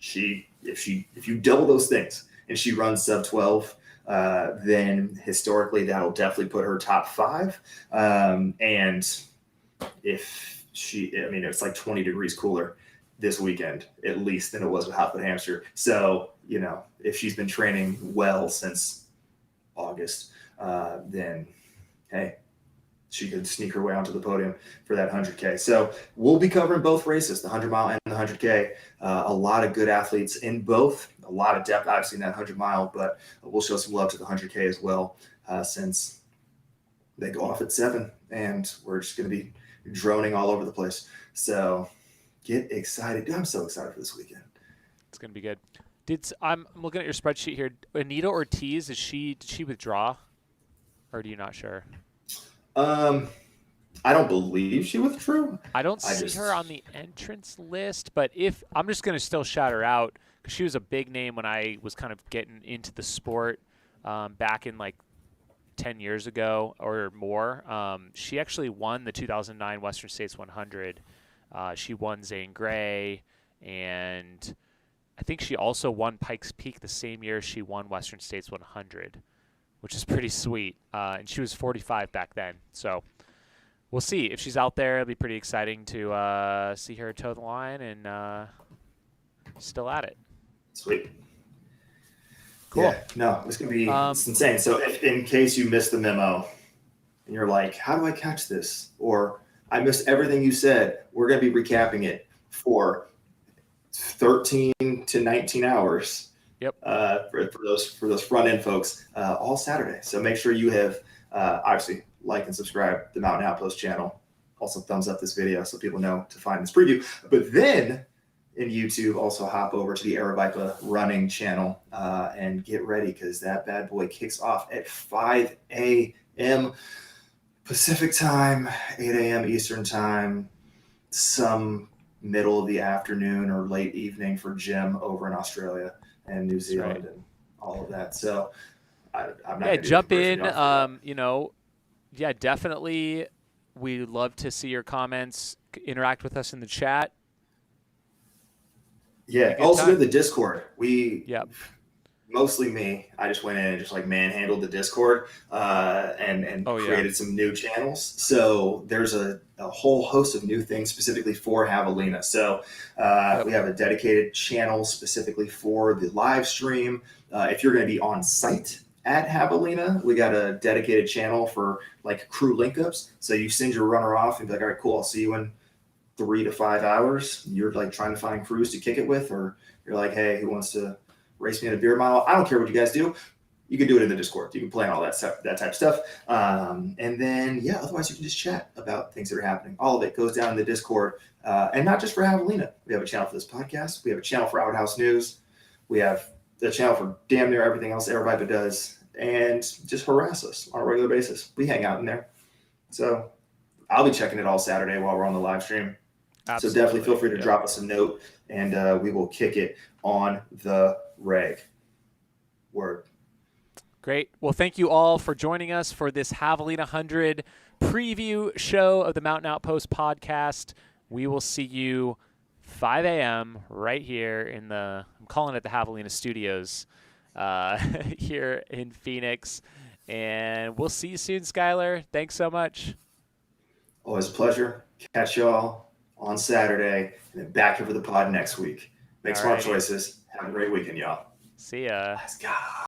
if you double those things and she runs sub 12, then historically that'll definitely put her top 5. And if it's like 20 degrees cooler this weekend, at least, than it was with Hotfoot Hamster. So, if she's been training well since August, then hey, she could sneak her way onto the podium for that 100K. So we'll be covering both races, the 100-mile and the 100K. A lot of good athletes in both, a lot of depth, obviously, in that 100-mile, but we'll show some love to the 100K as well, since they go off at 7, and we're just going to be droning all over the place. So get excited. Dude, I'm so excited for this weekend. It's going to be good. I'm looking at your spreadsheet here. Anita Ortiz, did she withdraw? Or are you not sure? I don't believe she withdrew. I don't see her on the entrance list, but I'm just going to still shout her out because she was a big name when I was kind of getting into the sport back in like 10 years ago or more. She actually won the 2009 Western States 100. She won Zane Grey, and I think she also won Pikes Peak the same year she won Western States 100, which is pretty sweet. And she was 45 back then. So we'll see. If she's out there, it'll be pretty exciting to see her toe the line and still at it. Sweet. Cool. Yeah, no, it's going to be it's insane. So in case you missed the memo and you're like, how do I catch this? Or I missed everything you said, we're going to be recapping it for 13 to 19 hours. Yep. For those front end folks, all Saturday. So make sure you have obviously like and subscribe to the Mountain Outpost channel. Also thumbs up this video so people know to find this preview. But then in YouTube, also hop over to the Arabica running channel and get ready, because that bad boy kicks off at 5 a.m. Pacific time, 8 a.m. Eastern time, some middle of the afternoon or late evening for Jim over in Australia and New Zealand and all of that. So I'm not jump in. Definitely. We'd love to see your comments. Interact with us in the chat. Yeah. Also in the Discord, we mostly me. I just went in and just like manhandled the Discord and created some new channels. So there's a whole host of new things specifically for Javelina. So we have a dedicated channel specifically for the live stream. If you're going to be on site at Javelina, we got a dedicated channel for like crew link ups. So you send your runner off and be like, all right, cool, I'll see you in 3 to 5 hours. You're like trying to find crews to kick it with, or you're like, hey, who wants to race me in a beer mile? I don't care what you guys do. You can do it in the Discord. You can play on all that stuff, that type of stuff. And then, otherwise you can just chat about things that are happening. All of it goes down in the Discord. And not just for Javelina. We have a channel for this podcast. We have a channel for Outhouse News. We have the channel for damn near everything else Everviper does. And just harass us on a regular basis. We hang out in there. So I'll be checking it all Saturday while we're on the live stream. Absolutely. So definitely feel free to drop us a note, and we will kick it on the reg. Word. Great. Well, thank you all for joining us for this Javelina 100 preview show of the Mountain Outpost podcast. We will see you 5 a.m. right here in I'm calling it the Javelina Studios here in Phoenix. And we'll see you soon, Skylar. Thanks so much. Always a pleasure. Catch y'all on Saturday, and then back here for the pod next week. Make smart choices. Have a great weekend, y'all. See ya. Let's go.